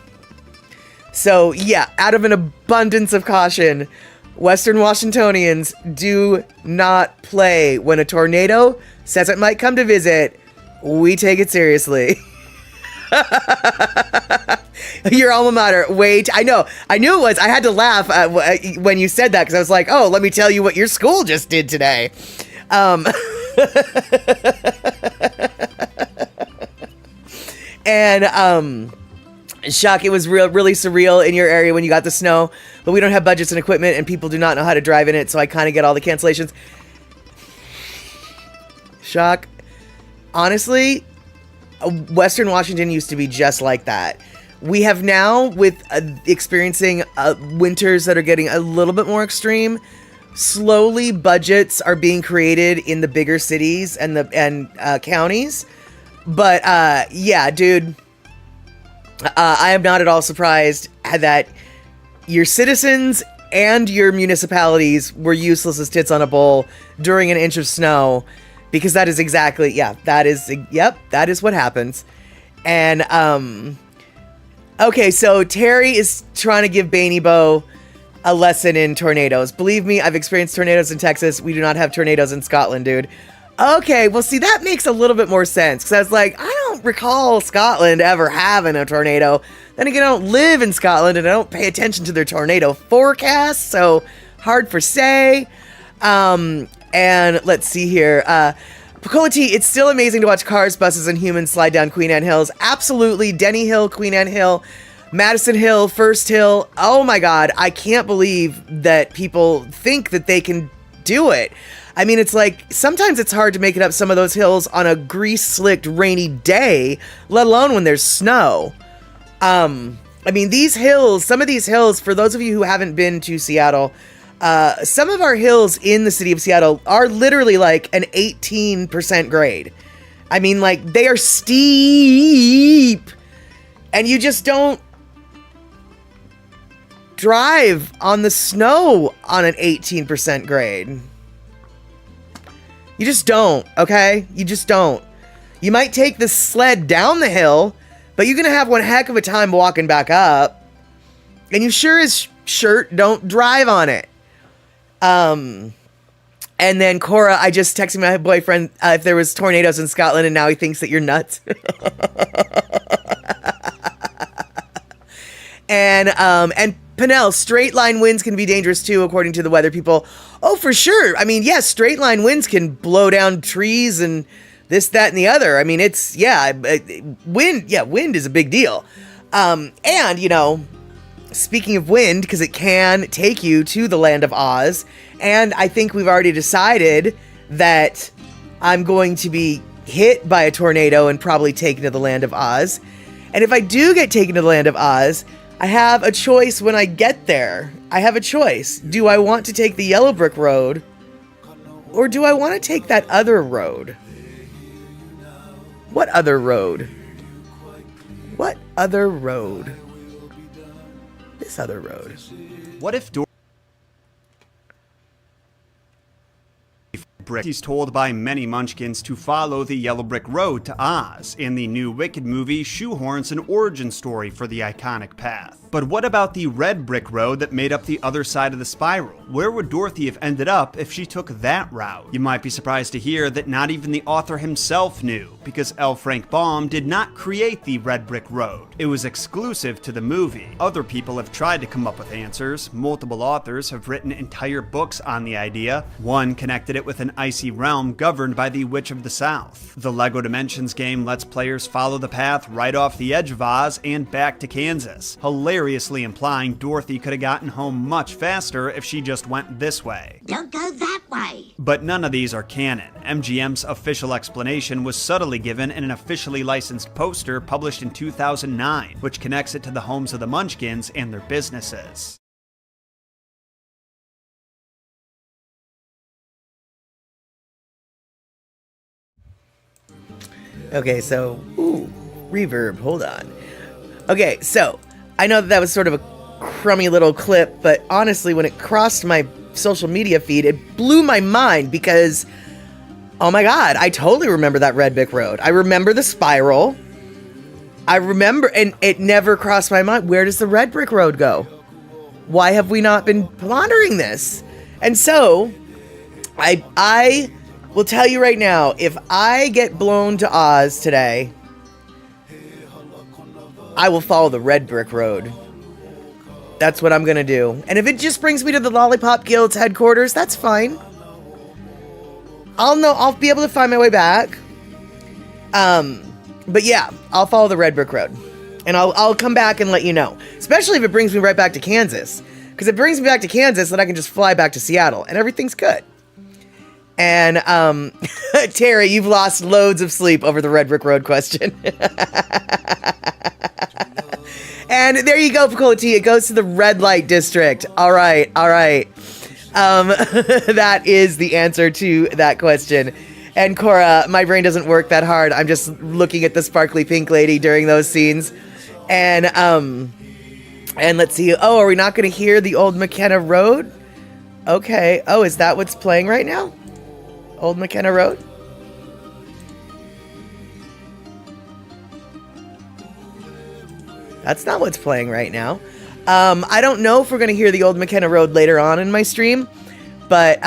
So yeah, out of an abundance of caution, Western Washingtonians, do not play. When a tornado says it might come to visit, we take it seriously. Your alma mater. Wait, I know. I knew it was. I had to laugh when you said that, because I was like, oh, let me tell you what your school just did today. And Shock, it was really surreal in your area when you got the snow, but we don't have budgets and equipment and people do not know how to drive in it, so I kind of get all the cancellations. Shock, honestly, Western Washington used to be just like that. We have now, with experiencing winters that are getting a little bit more extreme, slowly budgets are being created in the bigger cities and counties. But yeah, dude, I am not at all surprised that your citizens and your municipalities were useless as tits on a bowl during an inch of snow, because that is exactly, that is what happens. And okay, so Terry is trying to give Bainy Bo a lesson in tornadoes. Believe me, I've experienced tornadoes in Texas. We do not have tornadoes in Scotland, dude. Okay, well, see, that makes a little bit more sense, because I was like, I don't recall Scotland ever having a tornado. Then again, I don't live in Scotland, and I don't pay attention to their tornado forecast, so hard for say. And let's see here. Piccolo T, it's still amazing to watch cars, buses, and humans slide down Queen Anne Hills. Absolutely. Denny Hill, Queen Anne Hill, Madison Hill, First Hill. Oh my God, I can't believe that people think that they can do it. I mean, it's like, sometimes it's hard to make it up some of those hills on a grease-slicked rainy day, let alone when there's snow. I mean, these hills, some of these hills, for those of you who haven't been to Seattle, some of our hills in the city of Seattle are literally like an 18% grade. I mean, like, they are steep, and you just don't drive on the snow on an 18% grade. You just don't, okay? You just don't. You might take the sled down the hill, but you're going to have one heck of a time walking back up. And you sure as shirt don't drive on it. And then Cora, I just texted my boyfriend if there was tornadoes in Scotland, and now he thinks that you're nuts. And Pinnell, straight line winds can be dangerous too, according to the weather people. Oh, for sure. I mean, yes, straight line winds can blow down trees, and this, that, and the other. I mean, it's, wind is a big deal. And, you know, speaking of wind, because it can take you to the land of Oz, and I think we've already decided that I'm going to be hit by a tornado and probably taken to the land of Oz. And if I do get taken to the land of Oz, I have a choice when I get there. I have a choice. Do I want to take the yellow brick road, or do I want to take that other road? What other road? What other road? This other road. What if He's told by many Munchkins to follow the yellow brick road to Oz, and the new Wicked movie shoehorns an origin story for the iconic path. But what about the red brick road that made up the other side of the spiral? Where would Dorothy have ended up if she took that route? You might be surprised to hear that not even the author himself knew, because L. Frank Baum did not create the red brick road. It was exclusive to the movie. Other people have tried to come up with answers. Multiple authors have written entire books on the idea. One connected it with an icy realm governed by the Witch of the South. The LEGO Dimensions game lets players follow the path right off the edge of Oz and back to Kansas, hilariously implying Dorothy could have gotten home much faster if she just went this way. Don't go that way. But none of these are canon. MGM's official explanation was subtly given in an officially licensed poster published in 2009, which connects it to the homes of the Munchkins and their businesses. Okay, so, reverb, hold on. Okay, so, I know that was sort of a crummy little clip, but honestly, when it crossed my social media feed, it blew my mind because, oh my god, I totally remember that red brick road. I remember the spiral. I remember, and it never crossed my mind, where does the red brick road go? Why have we not been pondering this? And so, I will tell you right now, if I get blown to Oz today, I will follow the red brick road. That's what I'm gonna do. And if it just brings me to the Lollipop Guild's headquarters, that's fine. I'll be able to find my way back. But yeah, I'll follow the red brick road. And I'll come back and let you know. Especially if it brings me right back to Kansas. Because if it brings me back to Kansas, then I can just fly back to Seattle. And everything's good. And, Terry, you've lost loads of sleep over the red brick road question. And there you go, Picola T. It goes to the red light district. All right. That is the answer to that question. And Cora, my brain doesn't work that hard. I'm just looking at the sparkly pink lady during those scenes. And let's see. Oh, are we not going to hear the Old McKenna Road? Okay. Oh, is that what's playing right now? Old McKenna Road? That's not what's playing right now. I don't know if we're going to hear the Old McKenna Road later on in my stream, but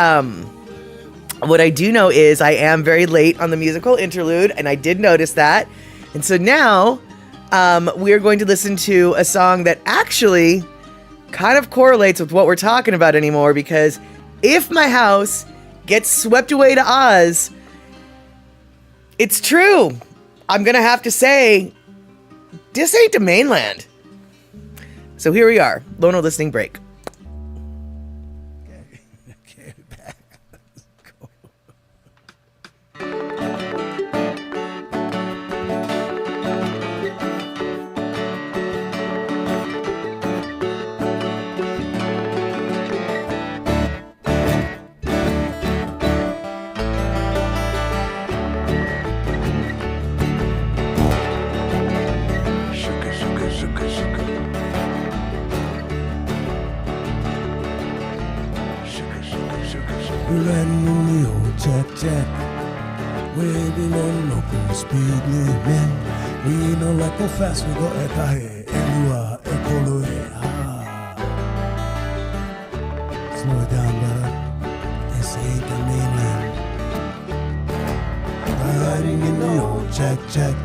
what I do know is I am very late on the musical interlude, and I did notice that. And so now we're going to listen to a song that actually kind of correlates with what we're talking about anymore, because if my house gets swept away to Oz, it's true. I'm going to have to say, this ain't the mainland. So here we are, Lono listening break. Okay, back. Let's go. Riding in the old Jack, way below local speed limit. We know like how fast we go at the head, and you are equal Slow it down, brother. This ain't the mainland. Riding in the old Jack,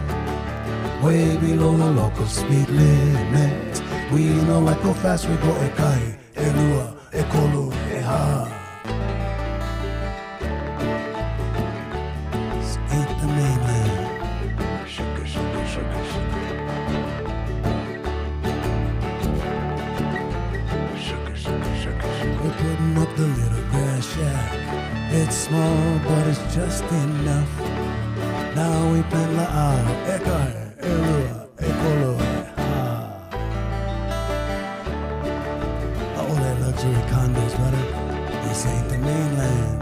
way below the local speed limit. We know like how fast we go at the head, and you are equal Ain't the main We're putting up the little grass shack. It's small, but it's just enough. Now we plant la eka, elua, ekolo, all that luxury condos, brother. This ain't the mainland.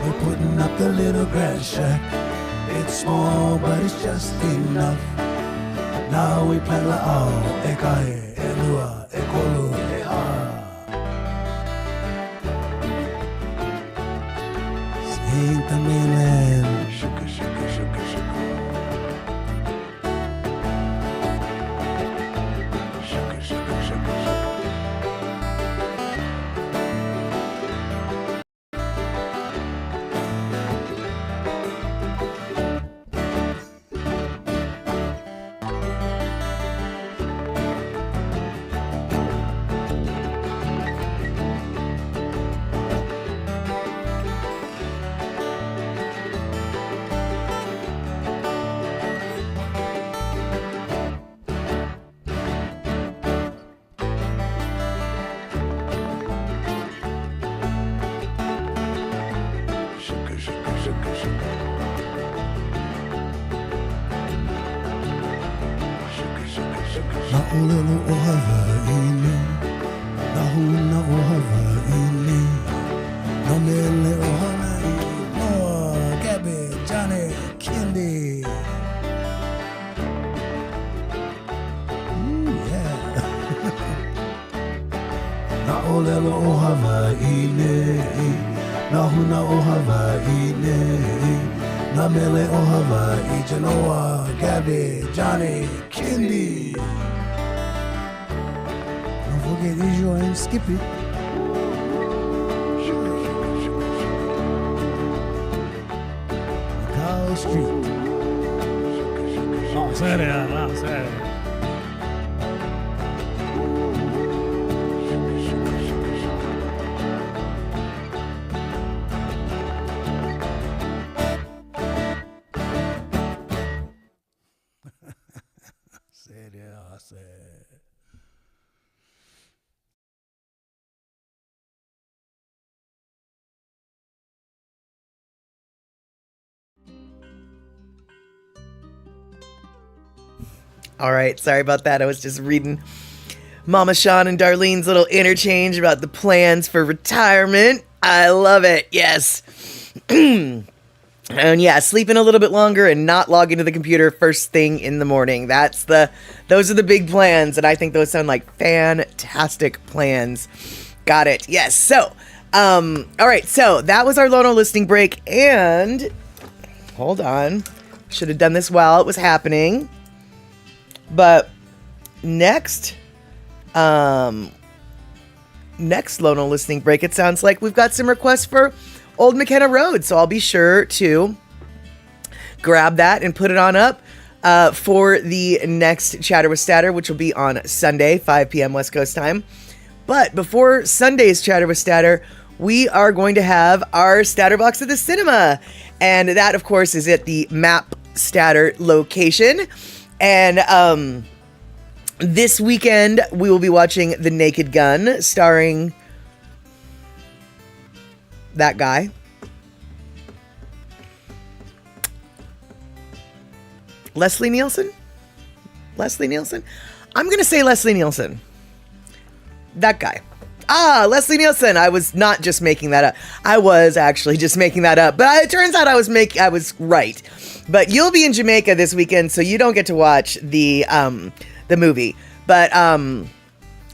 We're putting up the little grass shack. It's small, but it's just enough. Now we plant la eka, elua, ekolo, This ain't the mainland. Sugar, sugar, sugar, sugar. Sugar, sugar, sugar, sugar. Sugar, sugar, sugar, sugar. Sugar, sugar, sugar, sugar. Na ulelo o Hawaii, na huna o Hawaii, na mele o Hawaii, Noah, Gabby, Johnny, Kendi. Yeah. Na ulelo o Hawaii, na huna o Hawaii, na mele o Hawaii, Genoa, Gabby, Johnny, Kendi. Don't forget Israel and Skippy. Carl Street. Oh, seria, no, seria. All right, sorry about that. I was just reading Mama Sean and Darlene's little interchange about the plans for retirement. I love it. Yes. And yeah, sleeping a little bit longer and not logging to the computer first thing in the morning. Those are the big plans, and I think those sound like fantastic plans. Got it. Yes. So, all right. So that was our Lono listening break, and hold on, should have done this while it was happening. But next Lono listening break, it sounds like we've got some requests for Old McKenna Road. So I'll be sure to grab that and put it on up for the next Chatter with Statter, which will be on Sunday, 5 p.m. West Coast time. But before Sunday's Chatter with Statter, we are going to have our Statterbox at the cinema. And that, of course, is at the Map Statter location. And this weekend, we will be watching The Naked Gun, starring that guy. Leslie Nielsen? Leslie Nielsen? I'm going to say Leslie Nielsen. That guy. Leslie Nielsen. I was not just making that up. I was actually just making that up. But it turns out I was right. But you'll be in Jamaica this weekend, so you don't get to watch the movie. But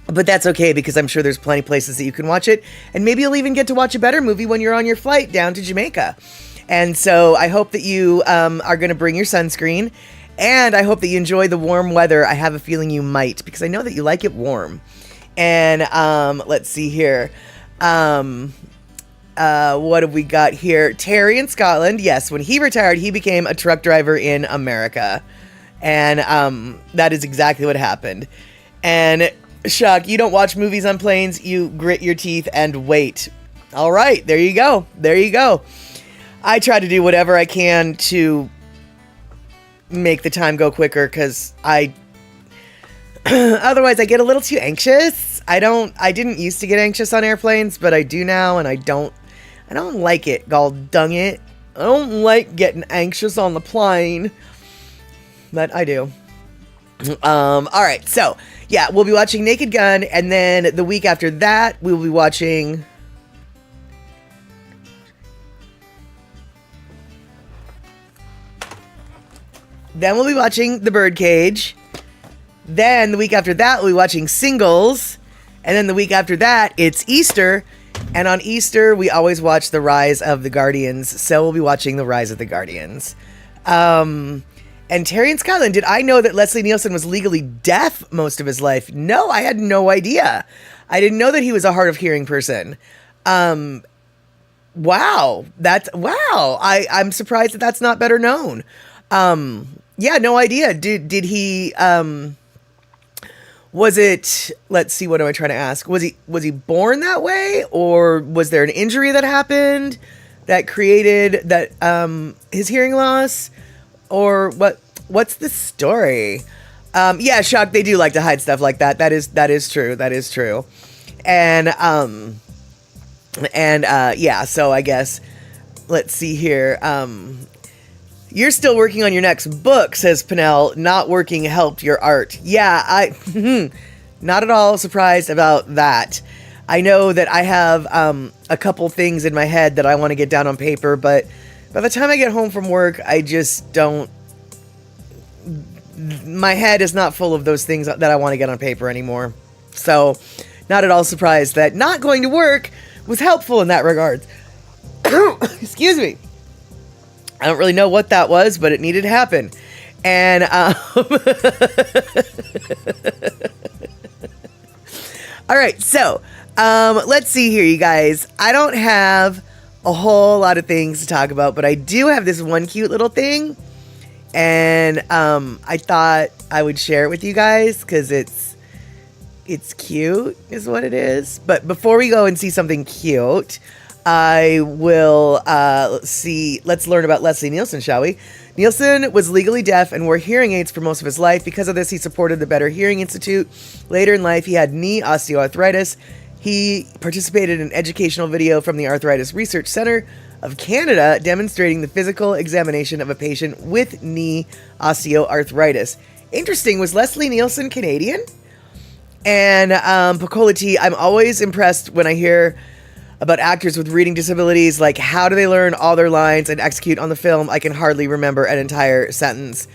that's okay, because I'm sure there's plenty of places that you can watch it. And maybe you'll even get to watch a better movie when you're on your flight down to Jamaica. And so I hope that you are going to bring your sunscreen. And I hope that you enjoy the warm weather. I have a feeling you might, because I know that you like it warm. And let's see here. What have we got here? Terry in Scotland. Yes, when he retired, he became a truck driver in America. And that is exactly what happened. And Chuck, you don't watch movies on planes. You grit your teeth and wait. All right, there you go. There you go. I try to do whatever I can to make the time go quicker, because Otherwise, I get a little too anxious. I didn't used to get anxious on airplanes, but I do now, and I don't like it. God dang it. I don't like getting anxious on the plane, but I do. All right. So yeah, we'll be watching Naked Gun, and then the week after that, we'll be watching. Then we'll be watching The Birdcage. Then the week after that, we'll be watching Singles. And then the week after that, it's Easter. And on Easter, we always watch The Rise of the Guardians. So we'll be watching The Rise of the Guardians. And Terry and Skyland, did I know that Leslie Nielsen was legally deaf most of his life? No, I had no idea. I didn't know that he was a hard of hearing person. Wow. I'm surprised that that's not better known. Yeah, no idea. Did he, was it, let's see, what am I trying to ask? Was he born that way, or was there an injury that happened that created that, his hearing loss, or what's the story? Yeah, Shock, they do like to hide stuff like that. That is true. That is true. And yeah, so I guess, let's see here. You're still working on your next book, says Pinnell. Not working helped your art. Yeah, I not at all surprised about that. I know that I have a couple things in my head that I want to get down on paper, but by the time I get home from work, I just don't. My head is not full of those things that I want to get on paper anymore. So, not at all surprised that not going to work was helpful in that regard. Excuse me. I don't really know what that was, but it needed to happen. And all right, so let's see here, you guys. I don't have a whole lot of things to talk about, but I do have this one cute little thing, and I thought I would share it with you guys because it's cute, is what it is. But before we go and see something cute, I will, let's learn about Leslie Nielsen, shall we? Nielsen was legally deaf and wore hearing aids for most of his life. Because of this, he supported the Better Hearing Institute. Later in life, he had knee osteoarthritis. He participated in an educational video from the Arthritis Research Center of Canada demonstrating the physical examination of a patient with knee osteoarthritis. Interesting, was Leslie Nielsen Canadian? And Pacola T, I'm always impressed when I hear about actors with reading disabilities, like how do they learn all their lines and execute on the film? I can hardly remember an entire sentence.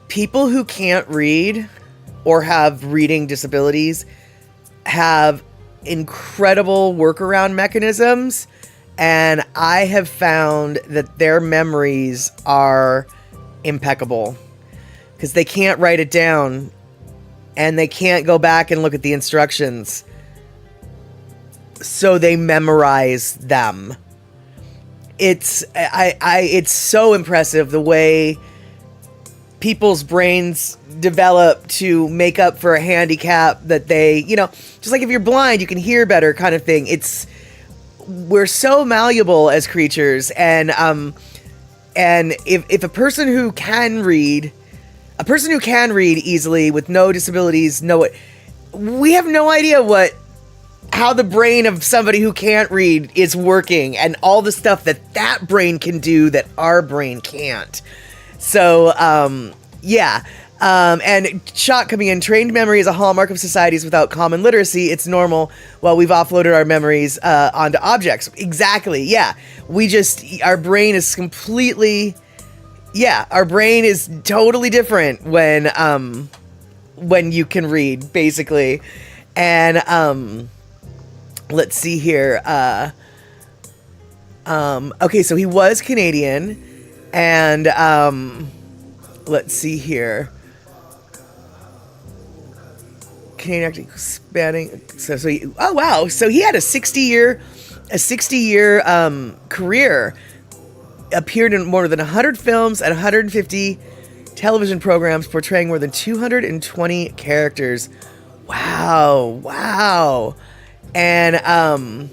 People who can't read or have reading disabilities have incredible workaround mechanisms, and I have found that their memories are impeccable because they can't write it down. And they can't go back and look at the instructions. So they memorize them. It's so impressive the way people's brains develop to make up for a handicap that they, just like if you're blind, you can hear better kind of thing. We're so malleable as creatures. And if a person who can read easily with no disabilities, we have no idea how the brain of somebody who can't read is working and all the stuff that brain can do that our brain can't. So, yeah. And Shock coming in, trained memory is a hallmark of societies without common literacy. It's normal. Well, we've offloaded our memories onto objects. Exactly. Yeah. Our brain is completely... Yeah, our brain is totally different when you can read, basically. And let's see here. Okay, so he was Canadian, and let's see here. Canadian acting spanning. So oh wow, so he had a 60-year career. Appeared in more than 100 films and 150 television programs, portraying more than 220 characters. Wow. And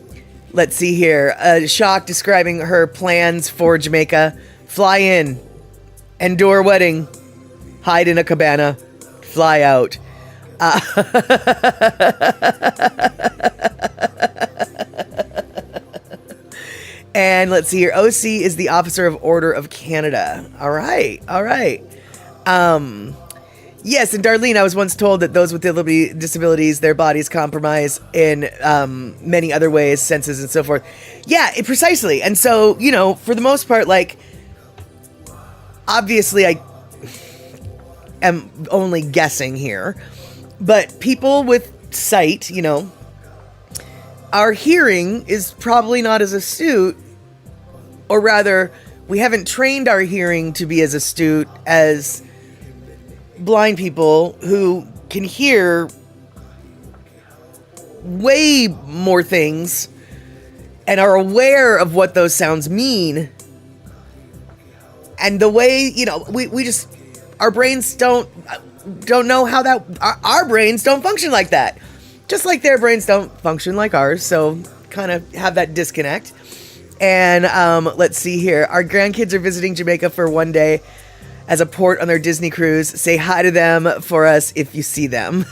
let's see here. Shock describing her plans for Jamaica. Fly in. endure wedding, hide in a cabana, fly out. And let's see here. OC is the Officer of Order of Canada. All right. Yes, and Darlene, I was once told that those with disabilities, their bodies compromise in many other ways, senses and so forth. Yeah, precisely. And so, for the most part, like, obviously I am only guessing here, but people with sight, our hearing is probably not as astute, or rather, we haven't trained our hearing to be as astute as blind people who can hear way more things and are aware of what those sounds mean. And the way, we just, our brains don't know how that, our brains don't function like that. Just like their brains don't function like ours. So kind of have that disconnect. And let's see here. Our grandkids are visiting Jamaica for one day as a port on their Disney cruise. Say hi to them for us if you see them.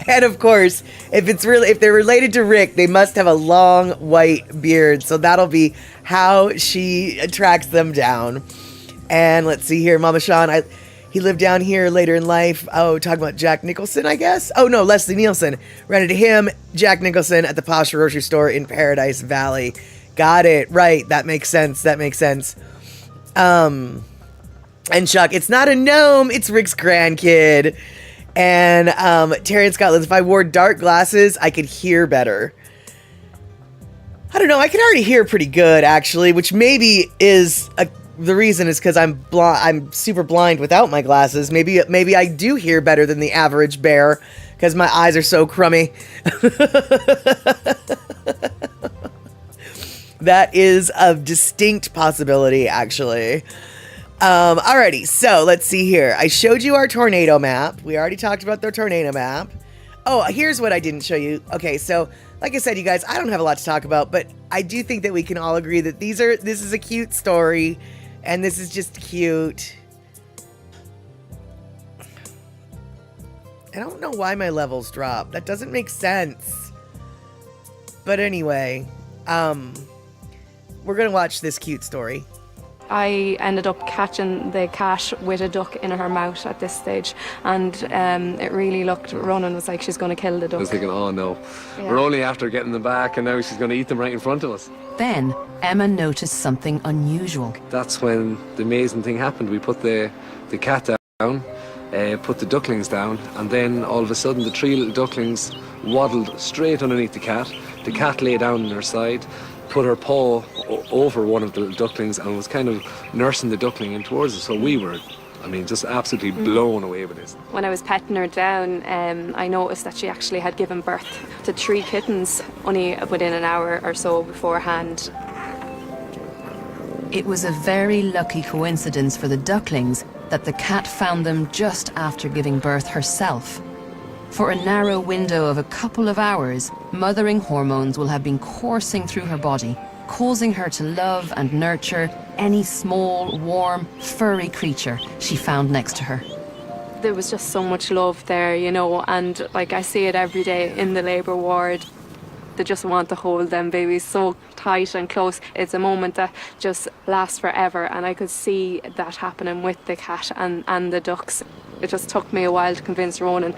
And of course, if they're related to Rick, they must have a long white beard. So that'll be how she tracks them down. And let's see here, Mama Sean, he lived down here later in life. Oh, talking about Jack Nicholson, I guess. Oh no, Leslie Nielsen. Ran into him, Jack Nicholson, at the Posh grocery store in Paradise Valley. Got it. Right. That makes sense. And Chuck, it's not a gnome, it's Rick's grandkid. And Terry in Scotland, if I wore dark glasses, I could hear better. I don't know, I can already hear pretty good, actually, which maybe is the reason is because I'm super blind without my glasses. Maybe I do hear better than the average bear because my eyes are so crummy. That is a distinct possibility, actually. Alrighty, so let's see here. I showed you our tornado map. We already talked about the tornado map. Oh, here's what I didn't show you. Okay, so like I said, you guys, I don't have a lot to talk about, but I do think that we can all agree that this is a cute story, and this is just cute. I don't know why my levels drop. That doesn't make sense. But anyway, we're gonna watch this cute story. I ended up catching the cat with a duck in her mouth at this stage, and it really looked, Ronan was like, she's going to kill the duck. I was thinking, oh no, we're only after getting them back and now she's going to eat them right in front of us. Then Emma noticed something unusual. That's when the amazing thing happened. We put the cat down, put the ducklings down, and then all of a sudden the 3 little ducklings waddled straight underneath the cat. The cat lay down on her side, put her paw over one of the ducklings and was kind of nursing the duckling in towards us. So we were, just absolutely blown away with this. When I was petting her down, I noticed that she actually had given birth to 3 kittens only within an hour or so beforehand. It was a very lucky coincidence for the ducklings that the cat found them just after giving birth herself. For a narrow window of a couple of hours, mothering hormones will have been coursing through her body, causing her to love and nurture any small, warm, furry creature she found next to her. There was just so much love there, and like I see it every day in the labour ward. They just want to hold them babies so tight and close. It's a moment that just lasts forever, and I could see that happening with the cat and the ducks. It just took me a while to convince Ronan.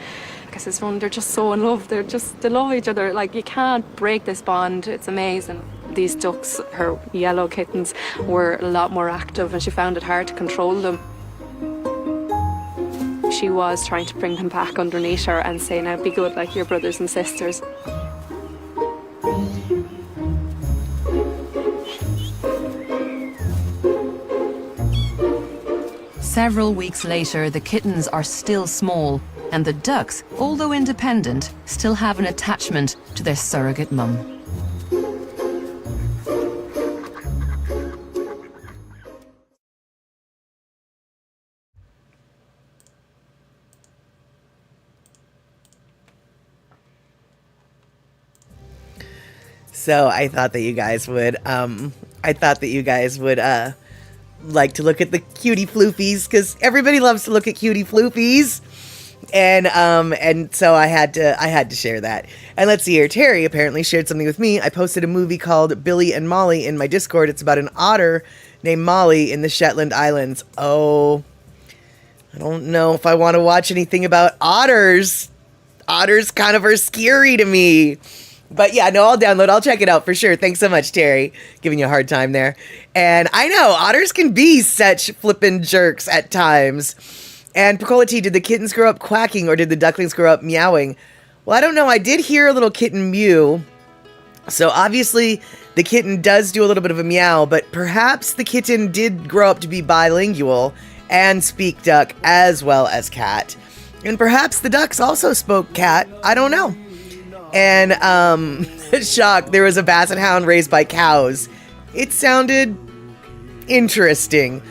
I says, Ronan, they're just so in love. They love each other. Like, you can't break this bond. It's amazing. These ducks, her yellow kittens, were a lot more active, and she found it hard to control them. She was trying to bring them back underneath her and say, now be good like your brothers and sisters. Several weeks later, the kittens are still small, and the ducks, although independent, still have an attachment to their surrogate mum. So I thought that you guys would like to look at the cutie floofies because everybody loves to look at cutie floofies. And so I had to share that. And let's see here. Terry apparently shared something with me. I posted a movie called Billy and Molly in my Discord. It's about an otter named Molly in the Shetland Islands. Oh, I don't know if I want to watch anything about otters. Otters kind of are scary to me. But yeah, no, I'll check it out for sure. Thanks so much, Terry. Giving you a hard time there. And I know, otters can be such flippin' jerks at times. And Picola T, did the kittens grow up quacking or did the ducklings grow up meowing? Well, I don't know. I did hear a little kitten mew. So obviously the kitten does do a little bit of a meow, but perhaps the kitten did grow up to be bilingual and speak duck as well as cat. And perhaps the ducks also spoke cat. I don't know. And, shock, there was a basset hound raised by cows. It sounded interesting.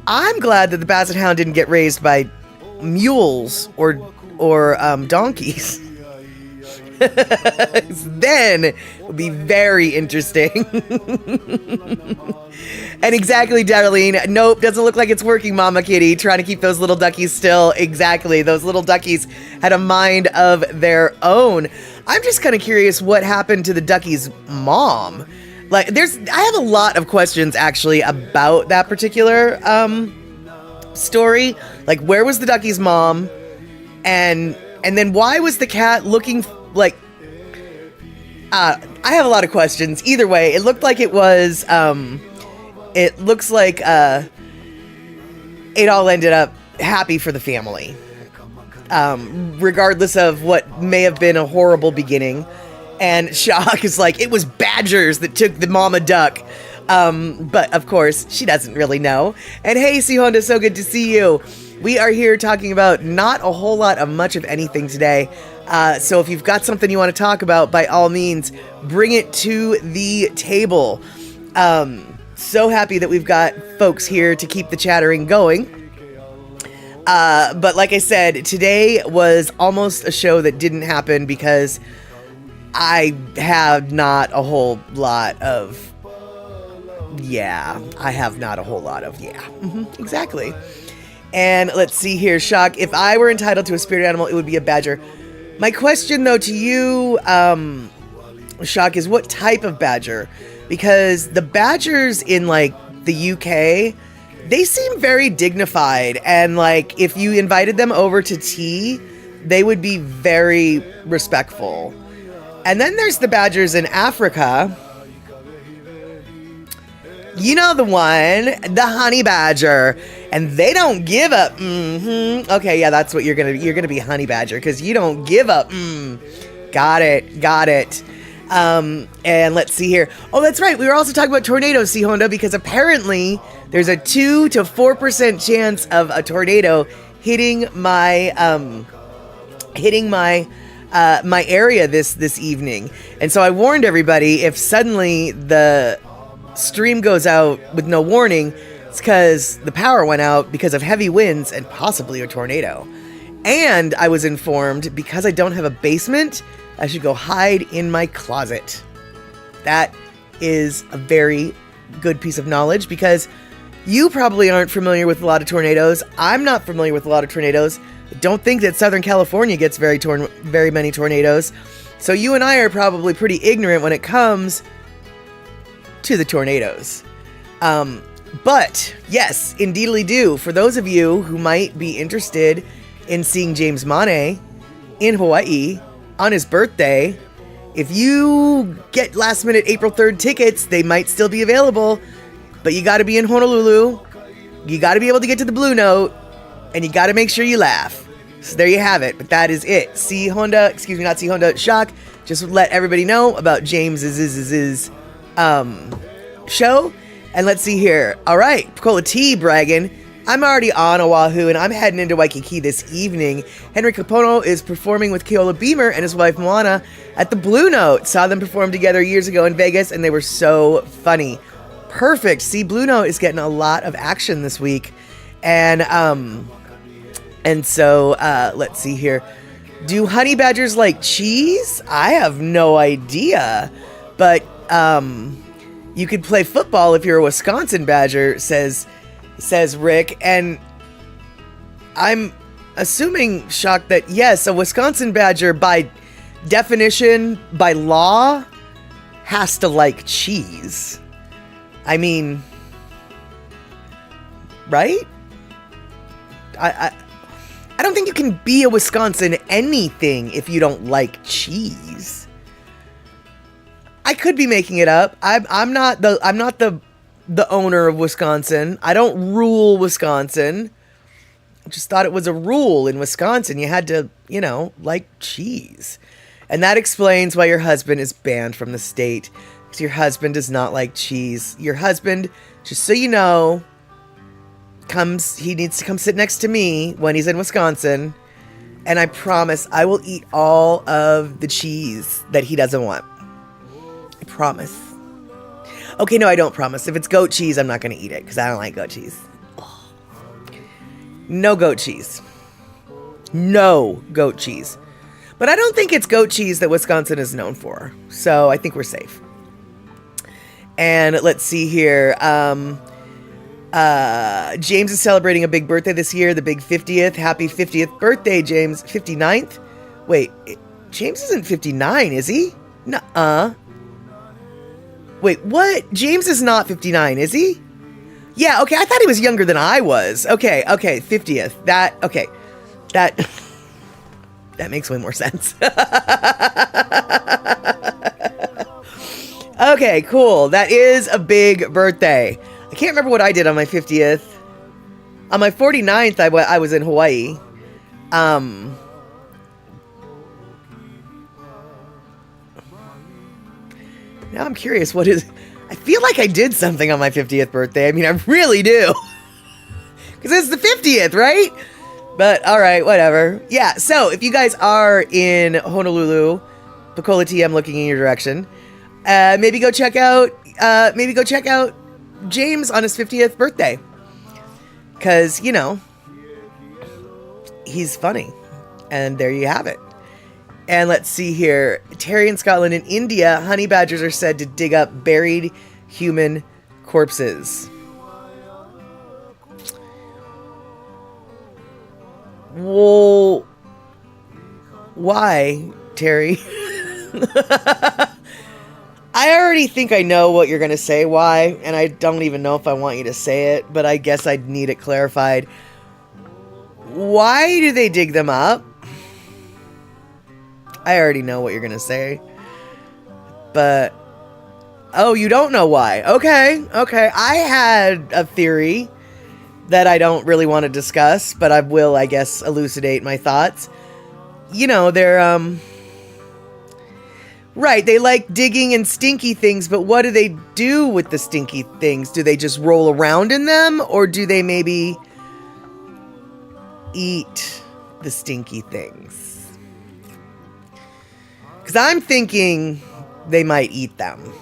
I'm glad that the basset hound didn't get raised by mules or donkeys. Then it would be very interesting. And exactly, Darlene. Nope, doesn't look like it's working, Mama Kitty. Trying to keep those little duckies still. Exactly. Those little duckies had a mind of their own. I'm just kind of curious what happened to the ducky's mom. Like, I have a lot of questions actually about that particular story. Like, where was the ducky's mom? And then why was the cat looking like? I have a lot of questions. Either way, it looked like it was. It looks like it all ended up happy for the family, regardless of what may have been a horrible beginning. And Shock is like, it was badgers that took the mama duck. But of course, she doesn't really know. And hey, C Honda, so good to see you. We are here talking about not a whole lot of much of anything today. So if you've got something you want to talk about, by all means, bring it to the table. So happy that we've got folks here to keep the chattering going. But like I said, today was almost a show that didn't happen because I have not a whole lot of, exactly. And let's see here, Shock. If I were entitled to a spirit animal, it would be a badger. My question, though, to you, Shock, is what type of badger? Because the badgers in, like, the UK, they seem very dignified. And, like, if you invited them over to tea, they would be very respectful. And then there's the badgers in Africa. You know the one, the honey badger, and they don't give up. Okay, yeah, that's what you're gonna be, honey badger, because you don't give up. Got it. And let's see here. Oh, that's right. We were also talking about tornadoes, C Honda, because apparently there's a 2 to 4% chance of a tornado hitting my my area this evening. And so I warned everybody, if suddenly the stream goes out with no warning, it's because the power went out because of heavy winds and possibly a tornado. And I was informed, because I don't have a basement, I should go hide in my closet. That is a very good piece of knowledge, because you probably aren't familiar with a lot of tornadoes. I'm not familiar with a lot of tornadoes. I don't think that Southern California gets very many tornadoes. So you and I are probably pretty ignorant when it comes to the tornadoes. But yes, indeedly do. For those of you who might be interested in seeing James Mane in Hawaii on his birthday, if you get last minute April 3rd tickets, they might still be available, but you got to be in Honolulu. You got to be able to get to the Blue Note, and you got to make sure you laugh. So there you have it. But that is it. Shock. Just let everybody know about James's show. And let's see here. All right, Picola T bragging. I'm already on Oahu, and I'm heading into Waikiki this evening. Henry Capono is performing with Keola Beamer and his wife Moana at the Blue Note. Saw them perform together years ago in Vegas, and they were so funny. Perfect. See, Blue Note is getting a lot of action this week. And so let's see here. Do honey badgers like cheese? I have no idea. But You could play football if you're a Wisconsin Badger, says Rick. And I'm assuming, shocked, that yes, a Wisconsin Badger by definition, by law, has to like cheese. I mean, right? I don't think you can be a Wisconsin anything if you don't like cheese. I could be making it up. I'm not the owner of Wisconsin. I don't rule Wisconsin. I just thought it was a rule in Wisconsin. You had to, like cheese. And that explains why your husband is banned from the state. Because your husband does not like cheese. Your husband, just so you know, he needs to come sit next to me when he's in Wisconsin. And I promise I will eat all of the cheese that he doesn't want. I promise. Okay, no, I don't promise. If it's goat cheese, I'm not going to eat it because I don't like goat cheese. Ugh. No goat cheese. No goat cheese. But I don't think it's goat cheese that Wisconsin is known for. So I think we're safe. And let's see here. James is celebrating a big birthday this year, the big 50th. Happy 50th birthday, James. 59th? Wait, James isn't 59, is he? Nuh-uh. Wait, what? James is not 59, is he? Yeah, okay, I thought he was younger than I was. Okay, 50th. That makes way more sense. Okay, cool. That is a big birthday. I can't remember what I did on my 50th. On my 49th, I was in Hawaii. Now I'm curious, I feel like I did something on my 50th birthday. I mean, I really do. Because it's the 50th, right? But all right, whatever. Yeah, so if you guys are in Honolulu, Pacola TM looking in your direction, maybe go check out James on his 50th birthday. Because, he's funny. And there you have it. And let's see here. Terry in Scotland and India, honey badgers are said to dig up buried human corpses. Well, why, Terry? I already think I know what you're going to say, why, and I don't even know if I want you to say it, but I guess I'd need it clarified. Why do they dig them up? I already know what you're going to say. But, oh, you don't know why. Okay. I had a theory that I don't really want to discuss, but I will, I guess, elucidate my thoughts. They're, right, they like digging and stinky things, but what do they do with the stinky things? Do they just roll around in them, or do they maybe eat the stinky things? Because I'm thinking they might eat them.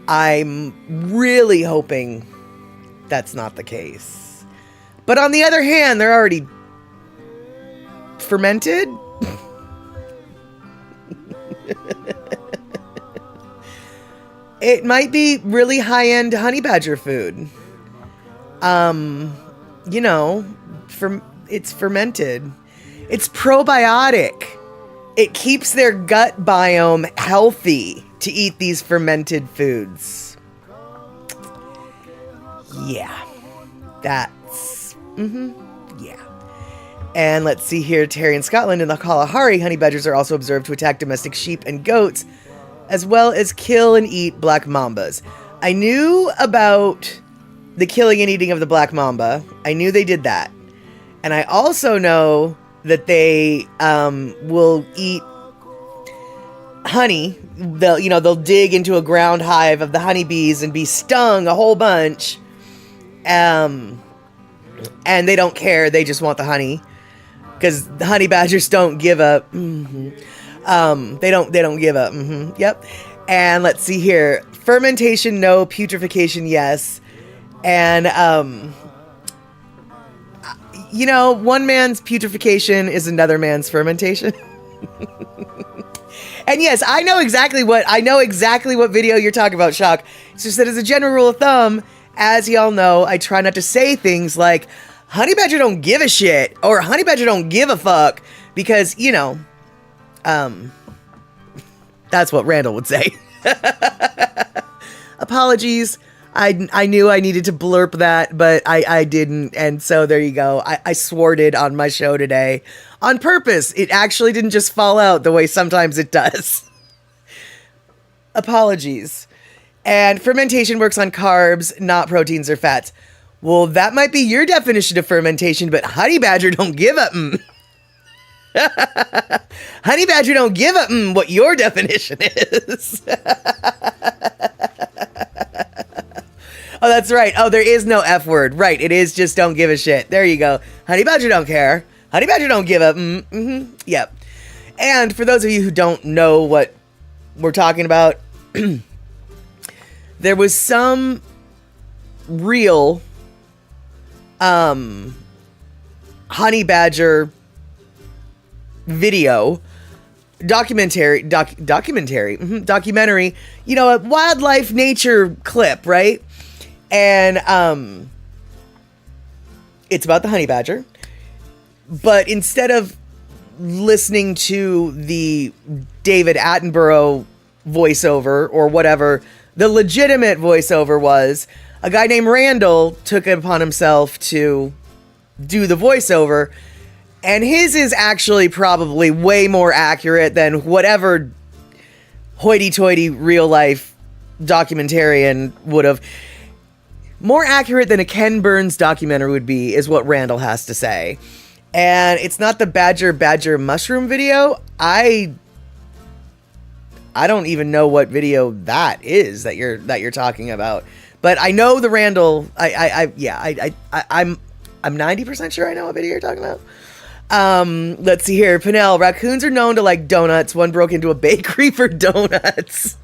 I'm really hoping that's not the case. But on the other hand, they're already fermented. It might be really high-end honey badger food. It's fermented. It's probiotic. It keeps their gut biome healthy to eat these fermented foods. Yeah. Yeah. And let's see here, Terry in Scotland and the Kalahari, honey badgers are also observed to attack domestic sheep and goats, as well as kill and eat black mambas. I knew about the killing and eating of the black mamba. I knew they did that. And I also know that they will eat honey. They'll dig into a ground hive of the honeybees and be stung a whole bunch. And they don't care. They just want the honey. Because the honey badgers don't give up. Mm-hmm. They don't give up. Mm-hmm. Yep. And let's see here. Fermentation, no. Putrefaction, yes. And, one man's putrefaction is another man's fermentation. And yes, I know exactly what video you're talking about, Shock. It's just that as a general rule of thumb, as y'all know, I try not to say things like Honey Badger don't give a shit or Honey Badger don't give a fuck because, you know, that's what Randall would say. Apologies. I knew I needed to blurp that, but I didn't. And so there you go. I swarted on my show today on purpose. It actually didn't just fall out the way sometimes it does. Apologies. And fermentation works on carbs, not proteins or fats. Well, that might be your definition of fermentation, but Honey Badger don't give a Honey Badger don't give a what your definition is. Oh, that's right. Oh, there is no F word. Right. It is just don't give a shit. There you go. Honey Badger don't care. Honey Badger don't give a Yep. And for those of you who don't know what we're talking about, there was some real Honey Badger video documentary, you know, a wildlife nature clip, right? And it's about the honey badger, but instead of listening to the David Attenborough voiceover or whatever the legitimate voiceover was, a guy named Randall took it upon himself to do the voiceover. And his is actually probably way more accurate than whatever hoity-toity real-life documentarian would have. More accurate than a Ken Burns documentary would be, is what Randall has to say. And it's not the Badger mushroom video. I don't even know what video that is that you're talking about. But I know the Randall. I'm 90% sure I know what video you're talking about. Let's see here. Pinnell, raccoons are known to like donuts. One broke into a bakery for donuts.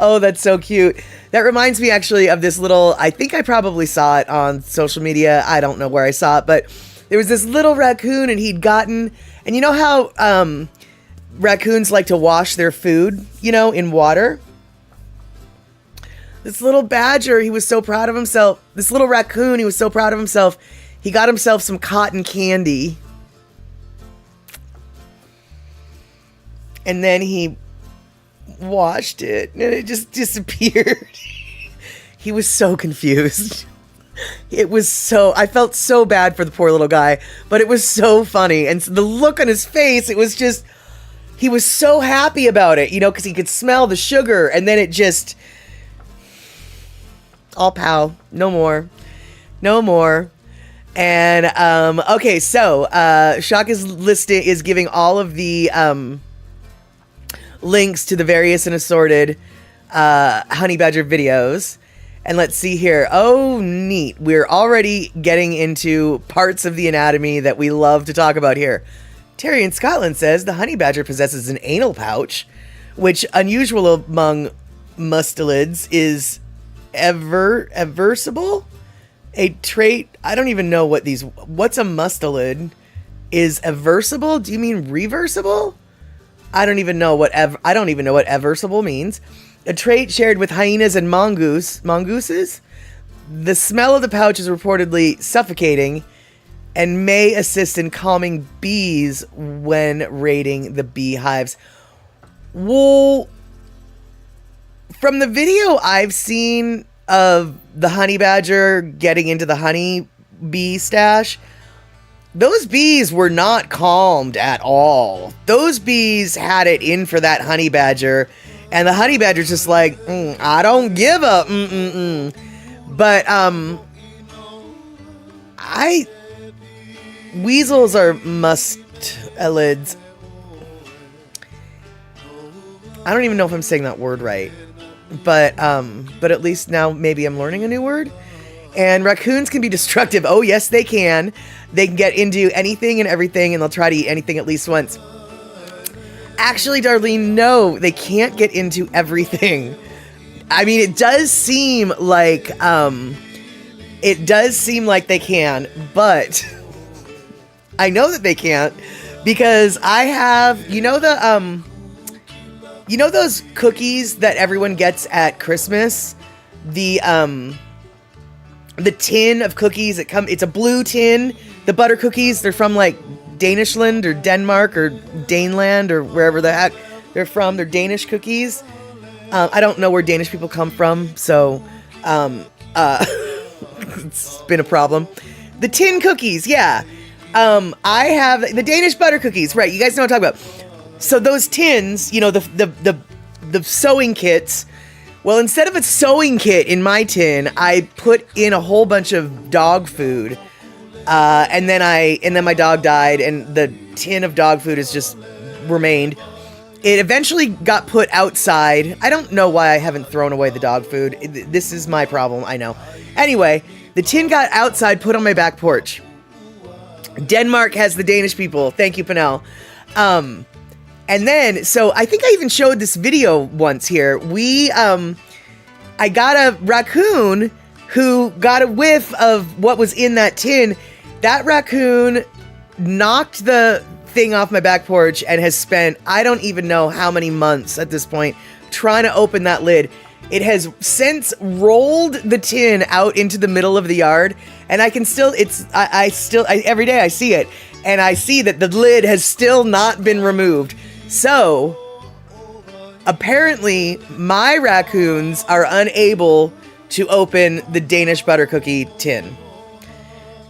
Oh, that's so cute. That reminds me actually of this little, I think I probably saw it on social media. I don't know where I saw it, but there was this little raccoon and he'd gotten, and you know how, raccoons like to wash their food, you know, in water? This little badger, he was so proud of himself. This little raccoon, he was so proud of himself. He got himself some cotton candy. And then he washed it and it just disappeared. He was so confused. I felt so bad for the poor little guy, but it was so funny. And the look on his face, it was just, he was so happy about it, you know, because he could smell the sugar and then it just, all pow, no more. And, okay, so, Shock is giving all of the, links to the various and assorted, Honey Badger videos. And let's see here. Oh, neat. We're already getting into parts of the anatomy that we love to talk about here. Terry in Scotland says the honey badger possesses an anal pouch, which, unusual among mustelids, is aversible. A trait, I don't even know what's a mustelid? Is aversible? Do you mean reversible? I don't even know what aversible means. A trait shared with hyenas and mongooses. The smell of the pouch is reportedly suffocating and may assist in calming bees when raiding the beehives. Well, from the video I've seen of the honey badger getting into the honey bee stash, those bees were not calmed at all. Those bees had it in for that honey badger, and the honey badger's just like, I don't give a But weasels are mustelids. I don't even know if I'm saying that word right. But at least now maybe I'm learning a new word. And raccoons can be destructive. Oh, yes, they can. They can get into anything and everything, and they'll try to eat anything at least once. Actually, Darlene, no, they can't get into everything. I mean, it does seem like they can, but I know that they can't because I have, those cookies that everyone gets at Christmas? The tin of cookies it's a blue tin. The butter cookies, they're from like Danishland or Denmark or Daneland or wherever the heck they're from. They're Danish cookies. I don't know where Danish people come from, so it's been a problem. The tin cookies, yeah. I have the Danish butter cookies, right? You guys know what I'm talking about. So those tins, the sewing kits. Well, instead of a sewing kit in my tin, I put in a whole bunch of dog food. And then my dog died, and the tin of dog food has just remained. It eventually got put outside. I don't know why I haven't thrown away the dog food. This is my problem, I know. Anyway, the tin got outside, put on my back porch. Denmark has the Danish people. Thank you, Pinnell. And then, so I think I even showed this video once here. I got a raccoon who got a whiff of what was in that tin. That raccoon knocked the thing off my back porch and has spent, I don't even know how many months at this point, trying to open that lid. It has since rolled the tin out into the middle of the yard, and I can still, every day I see it, and I see that the lid has still not been removed. So, apparently, my raccoons are unable to open the Danish butter cookie tin.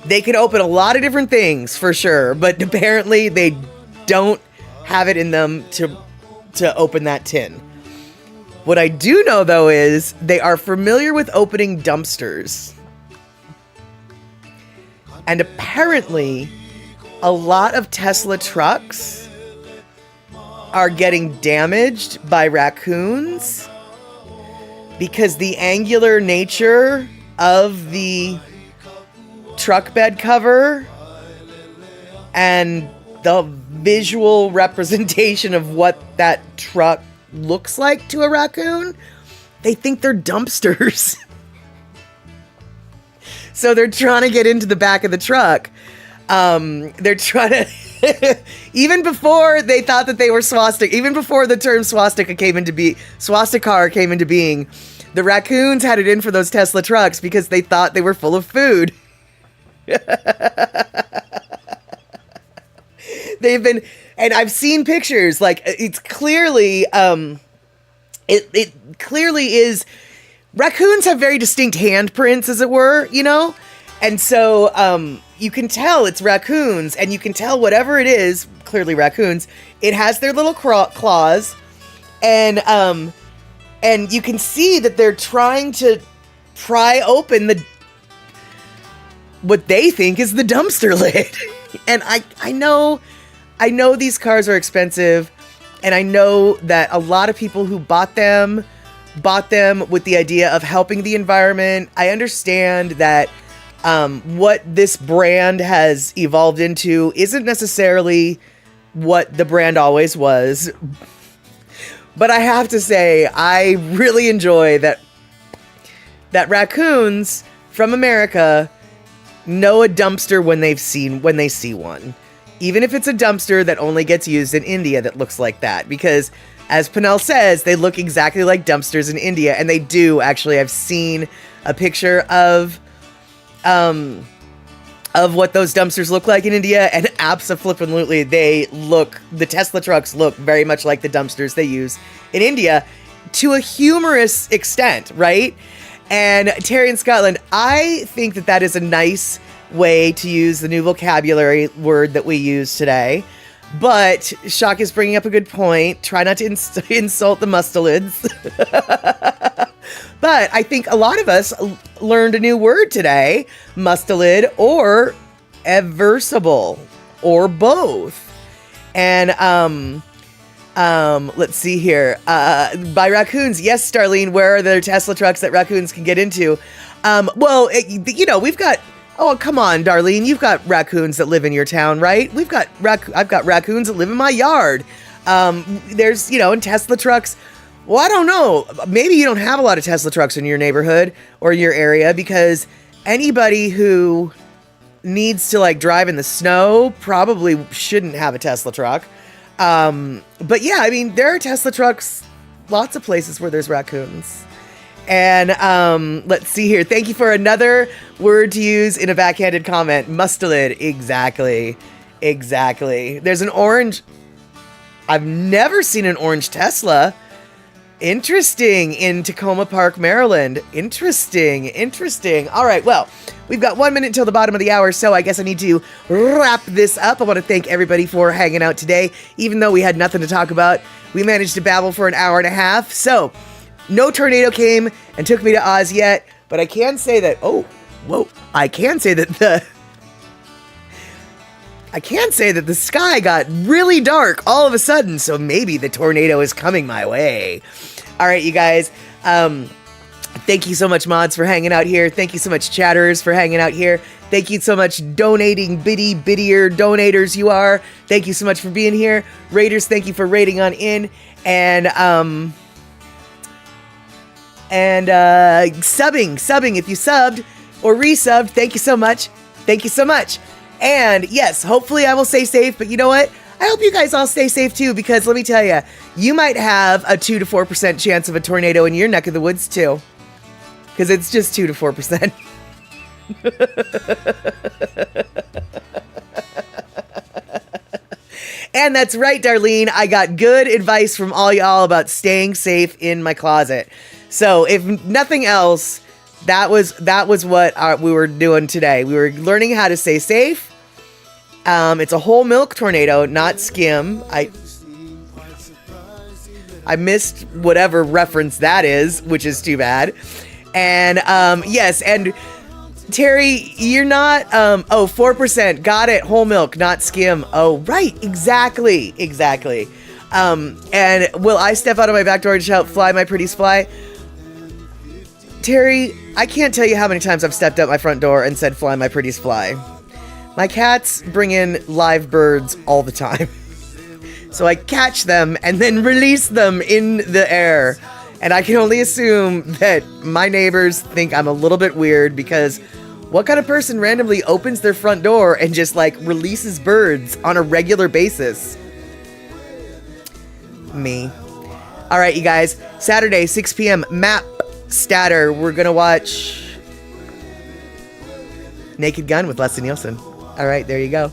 They can open a lot of different things, for sure, but apparently they don't have it in them to open that tin. What I do know, though, is they are familiar with opening dumpsters. And apparently, a lot of Tesla trucks are getting damaged by raccoons because the angular nature of the truck bed cover and the visual representation of what that truck looks like to a raccoon, they think they're dumpsters. So they're trying to get into the back of the truck. They're trying to even before they thought that they were swastika, even before the term swastika came into being, the raccoons had it in for those Tesla trucks because they thought they were full of food. They've been, and I've seen pictures, like it's clearly, it clearly is, raccoons have very distinct handprints, as it were, and so, you can tell it's raccoons, and you can tell whatever it is, clearly raccoons, it has their little claws, and you can see that they're trying to pry open what they think is the dumpster lid. And I know these cars are expensive, and I know that a lot of people who bought them with the idea of helping the environment. I understand that what this brand has evolved into isn't necessarily what the brand always was. But I have to say, I really enjoy that raccoons from America know a dumpster when they see one. Even if it's a dumpster that only gets used in India that looks like that. Because, as Pinnell says, they look exactly like dumpsters in India. And they do, actually. I've seen a picture of what those dumpsters look like in India, and abso-flippantly, the Tesla trucks look very much like the dumpsters they use in India, to a humorous extent, right? And Terry in Scotland, I think that is a nice way to use the new vocabulary word that we use today. But Shock is bringing up a good point. Try not to insult the mustelids. But I think a lot of us learned a new word today, mustelid or aversible, or both. And let's see here. By raccoons, yes, Starlene, where are there Tesla trucks that raccoons can get into? We've got, oh, come on, Darlene, you've got raccoons that live in your town, right? I've got raccoons that live in my yard. There's, in Tesla trucks. Well, I don't know. Maybe you don't have a lot of Tesla trucks in your neighborhood or your area, because anybody who needs to like drive in the snow probably shouldn't have a Tesla truck. But yeah, I mean, there are Tesla trucks, lots of places where there's raccoons. And let's see here. Thank you for another word to use in a backhanded comment. Mustelid. Exactly. There's an orange. I've never seen an orange Tesla. Interesting, in Tacoma Park, Maryland. Interesting. All right, well, we've got 1 minute until the bottom of the hour, so I guess I need to wrap this up. I want to thank everybody for hanging out today. Even though we had nothing to talk about, we managed to babble for an hour and a half. So, no tornado came and took me to Oz yet, but I can say that, I can say that the sky got really dark all of a sudden, so maybe the tornado is coming my way. All right, you guys. Thank you so much, mods, for hanging out here. Thank you so much, chatters, for hanging out here. Thank you so much, donating bittier donators you are. Thank you so much for being here. Raiders, thank you for raiding on in. And subbing if you subbed or resubbed. Thank you so much. And yes, hopefully I will stay safe, but you know what? I hope you guys all stay safe too, because let me tell you, you might have a 2 to 4% chance of a tornado in your neck of the woods too. Because it's just 2 to 4%. And that's right, Darlene. I got good advice from all y'all about staying safe in my closet. So if nothing else, that was what we were doing today. We were learning how to stay safe. It's a whole milk tornado, not skim. I missed whatever reference that is, which is too bad. And yes, and Terry, you're not 4%. Got it. Whole milk, not skim. Oh, right. Exactly. And will I step out of my back door and shout, "Fly, my pretties, fly"? Terry, I can't tell you how many times I've stepped out my front door and said, "Fly, my pretties, fly." My cats bring in live birds all the time. So I catch them and then release them in the air. And I can only assume that my neighbors think I'm a little bit weird, because what kind of person randomly opens their front door and just like releases birds on a regular basis? Me. All right, you guys. Saturday, 6 p.m. Map Statter. We're going to watch Naked Gun with Leslie Nielsen. All right, there you go.